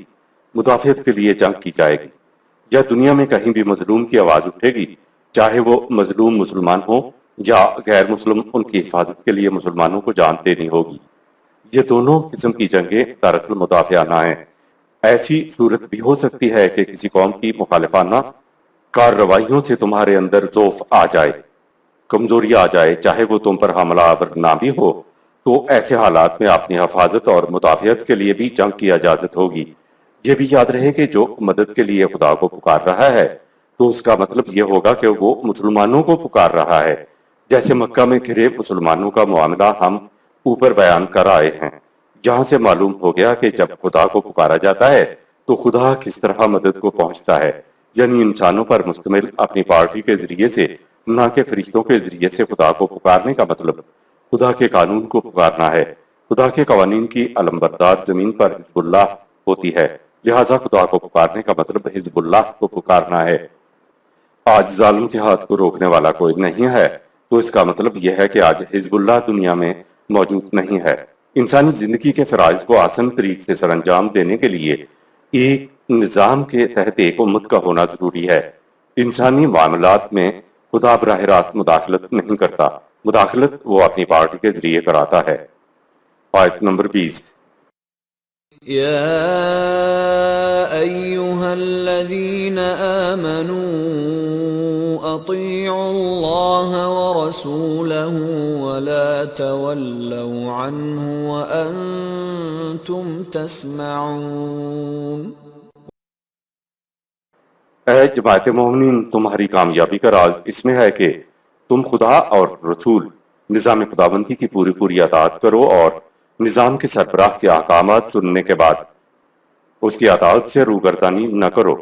مدافعت کے لیے جنگ کی جائے گی، یا دنیا میں کہیں بھی مظلوم کی آواز اٹھے گی، چاہے وہ مظلوم مسلمان ہو یا غیر مسلم، ان کی حفاظت کے لیے مسلمانوں کو جان دینی ہوگی۔ یہ دونوں قسم کی جنگیں دراصل مدافعانہ ہیں۔ ایسی صورت بھی ہو سکتی ہے کہ کسی قوم کی مخالفانہ کارروائیوں سے تمہارے اندر ضعف آ جائے، کمزوری آ جائے، چاہے وہ تم پر حملہ آور نہ بھی ہو، تو ایسے حالات میں اپنی حفاظت اور مدافعت کے لیے بھی جنگ کی اجازت ہوگی۔ یہ بھی یاد رہے کہ جو مدد کے لیے خدا کو پکار رہا ہے تو اس کا مطلب یہ ہوگا کہ وہ مسلمانوں کو پکار رہا ہے، جیسے مکہ میں گھرے مسلمانوں کا معاملہ ہم اوپر بیان کر آئے ہیں، جہاں سے معلوم ہو گیا کہ جب خدا کو پکارا جاتا ہے تو خدا کس طرح مدد کو پہنچتا ہے، یعنی انسانوں پر مشتمل اپنی پارٹی کے ذریعے سے، نہ کہ فرشتوں کے ذریعے سے۔ خدا کو پکارنے کا مطلب خدا کے قانون کو پکارنا ہے۔ خدا کے قوانین کی علمبردار زمین پر حزب اللہ ہوتی ہے، لہٰذا خدا کو پکارنے کا مطلب حزب اللہ کو پکارنا ہے۔ آج ظالم کے ہاتھ کو روکنے والا کوئی نہیں ہے، تو اس کا مطلب یہ ہے کہ آج حزب اللہ دنیا میں موجود نہیں ہے۔ انسانی زندگی کے فرائض کو آسان طریق سے سر انجام دینے کے لیے ایک نظام کے تحت ایک امت کا ہونا ضروری ہے۔ انسانی معاملات میں خدا براہ راست مداخلت نہیں کرتا، مداخلت وہ اپنی پارٹی کے ذریعے کراتا ہے۔ آیت نمبر 20۔ يا أيها الذين آمنوا أطيعوا الله ورسوله ولا تولوا عنه وأنتم تسمعون۔ اے جماعت مومنین، تمہاری کامیابی کا راز اس میں ہے کہ تم خدا اور رسول نظام خداوندی کی پوری پوری اطاعت کرو، اور نظام کے سربراہ کے احکامات سننے کے بعد اس کی اطاعت سے روگردانی نہ کرو۔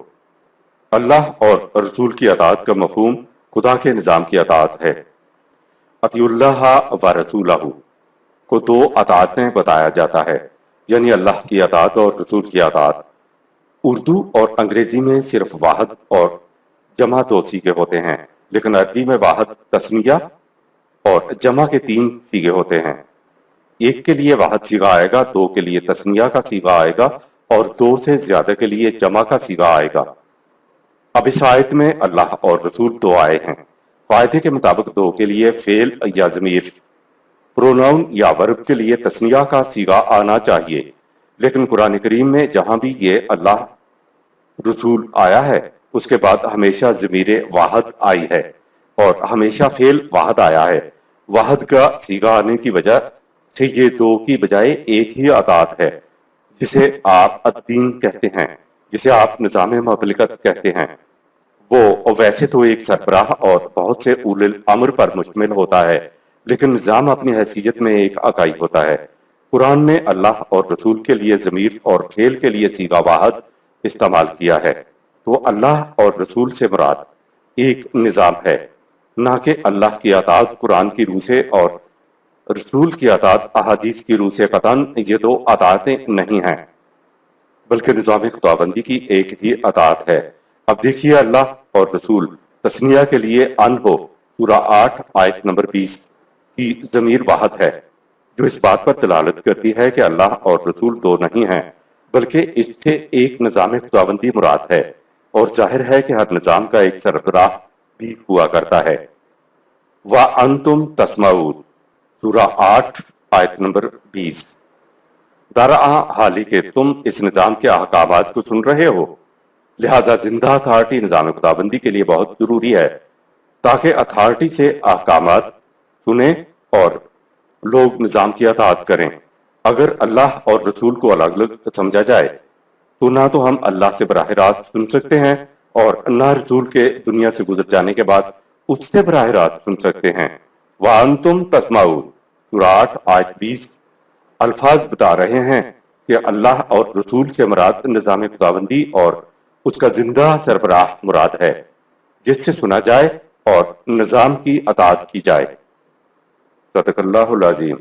اللہ اور رسول کی اطاعت کا مفہوم خدا کے نظام کی اطاعت ہے۔ اطیعوا اللہ و رسولہ کو دو اطاعتیں بتایا جاتا ہے، یعنی اللہ کی اطاعت اور رسول کی اطاعت۔ اردو اور انگریزی میں صرف واحد اور جمع دو صیغے ہوتے ہیں، لیکن عربی میں واحد تثنیہ اور جمع کے 3 صیغے ہوتے ہیں۔ ایک کے لیے واحد صیغہ آئے گا، 2 کے لیے تثنیہ کا صیغہ آئے گا، اور 2 سے زیادہ کے لیے جمع کا صیغہ آئے گا۔ اب اس آیت میں اللہ اور رسول 2 آئے ہیں۔ قاعدے کے مطابق 2 کے لیے فعل یا ضمیر، پروناؤن یا ورب کے لیے تثنیہ کا صیغہ آنا چاہیے، لیکن قرآن کریم میں جہاں بھی یہ اللہ رسول آیا ہے اس کے بعد ہمیشہ ضمیر واحد آئی ہے اور ہمیشہ فعل واحد آیا ہے۔ واحد کا صیغہ آنے کی وجہ سے یہ دو کی بجائے ایک ہی اطاعت ہے، جسے آپ الدین کہتے ہیں، جسے آپ نظام مملکت کہتے ہیں۔ وہ ویسے تو ایک سربراہ اور بہت سے اولی الامر پر مشتمل ہوتا ہے، لیکن نظام اپنی حیثیت میں ایک اکائی ہوتا ہے۔ قرآن نے اللہ اور رسول کے لیے ضمیر اور فعل کے لیے صیغہ واحد استعمال کیا ہے، تو اللہ اور رسول سے مراد ایک نظام ہے، نہ کہ اللہ کی اطاعت قرآن کی روح سے اور رسول کی اطاعت احادیث کی روح سے۔ قطعاً یہ دو اطاعتیں نہیں ہیں، بلکہ نظام خداوندی کی ایک ہی اطاعت ہے۔ اب دیکھیے اللہ اور رسول تثنیہ کے لیے ان ہو سورہ 8 آیت نمبر 20 کی ضمیر واحد ہے، جو اس بات پر دلالت کرتی ہے کہ اللہ اور رسول دو نہیں ہیں، بلکہ اس سے ایک نظام خداوندی مراد ہے، اور ظاہر ہے کہ ہر نظام کا ایک سربراہ بھی ہوا کرتا ہے۔ وَأَنْتُمْ تَسْمَعُونَ سورہ 8 آیت نمبر 20۔ درآ حالی کہ تم اس نظام کے احکامات کو سن رہے ہو، لہذا زندہ اتھارٹی نظام خداوندی کے لیے بہت ضروری ہے، تاکہ اتھارٹی سے احکامات سنیں اور لوگ نظام کی اطاعت کریں۔ اگر اللہ اور رسول کو الگ الگ سمجھا جائے تو نہ تو ہم اللہ سے براہ راست سن سکتے ہیں اور نہ رسول کے دنیا سے گزر جانے کے بعد اس سے براہ راست سن سکتے ہیں۔ وَأَنْتُمْ تَسْمَعُونَ سورہ 8 آیت 20 الفاظ بتا رہے ہیں کہ اللہ اور رسول سے مراد نظام خداوندی اور اس کا زندہ سربراہ مراد ہے، جس سے سنا جائے اور نظام کی اطاعت کی جائے۔ صدق اللہ العظیم۔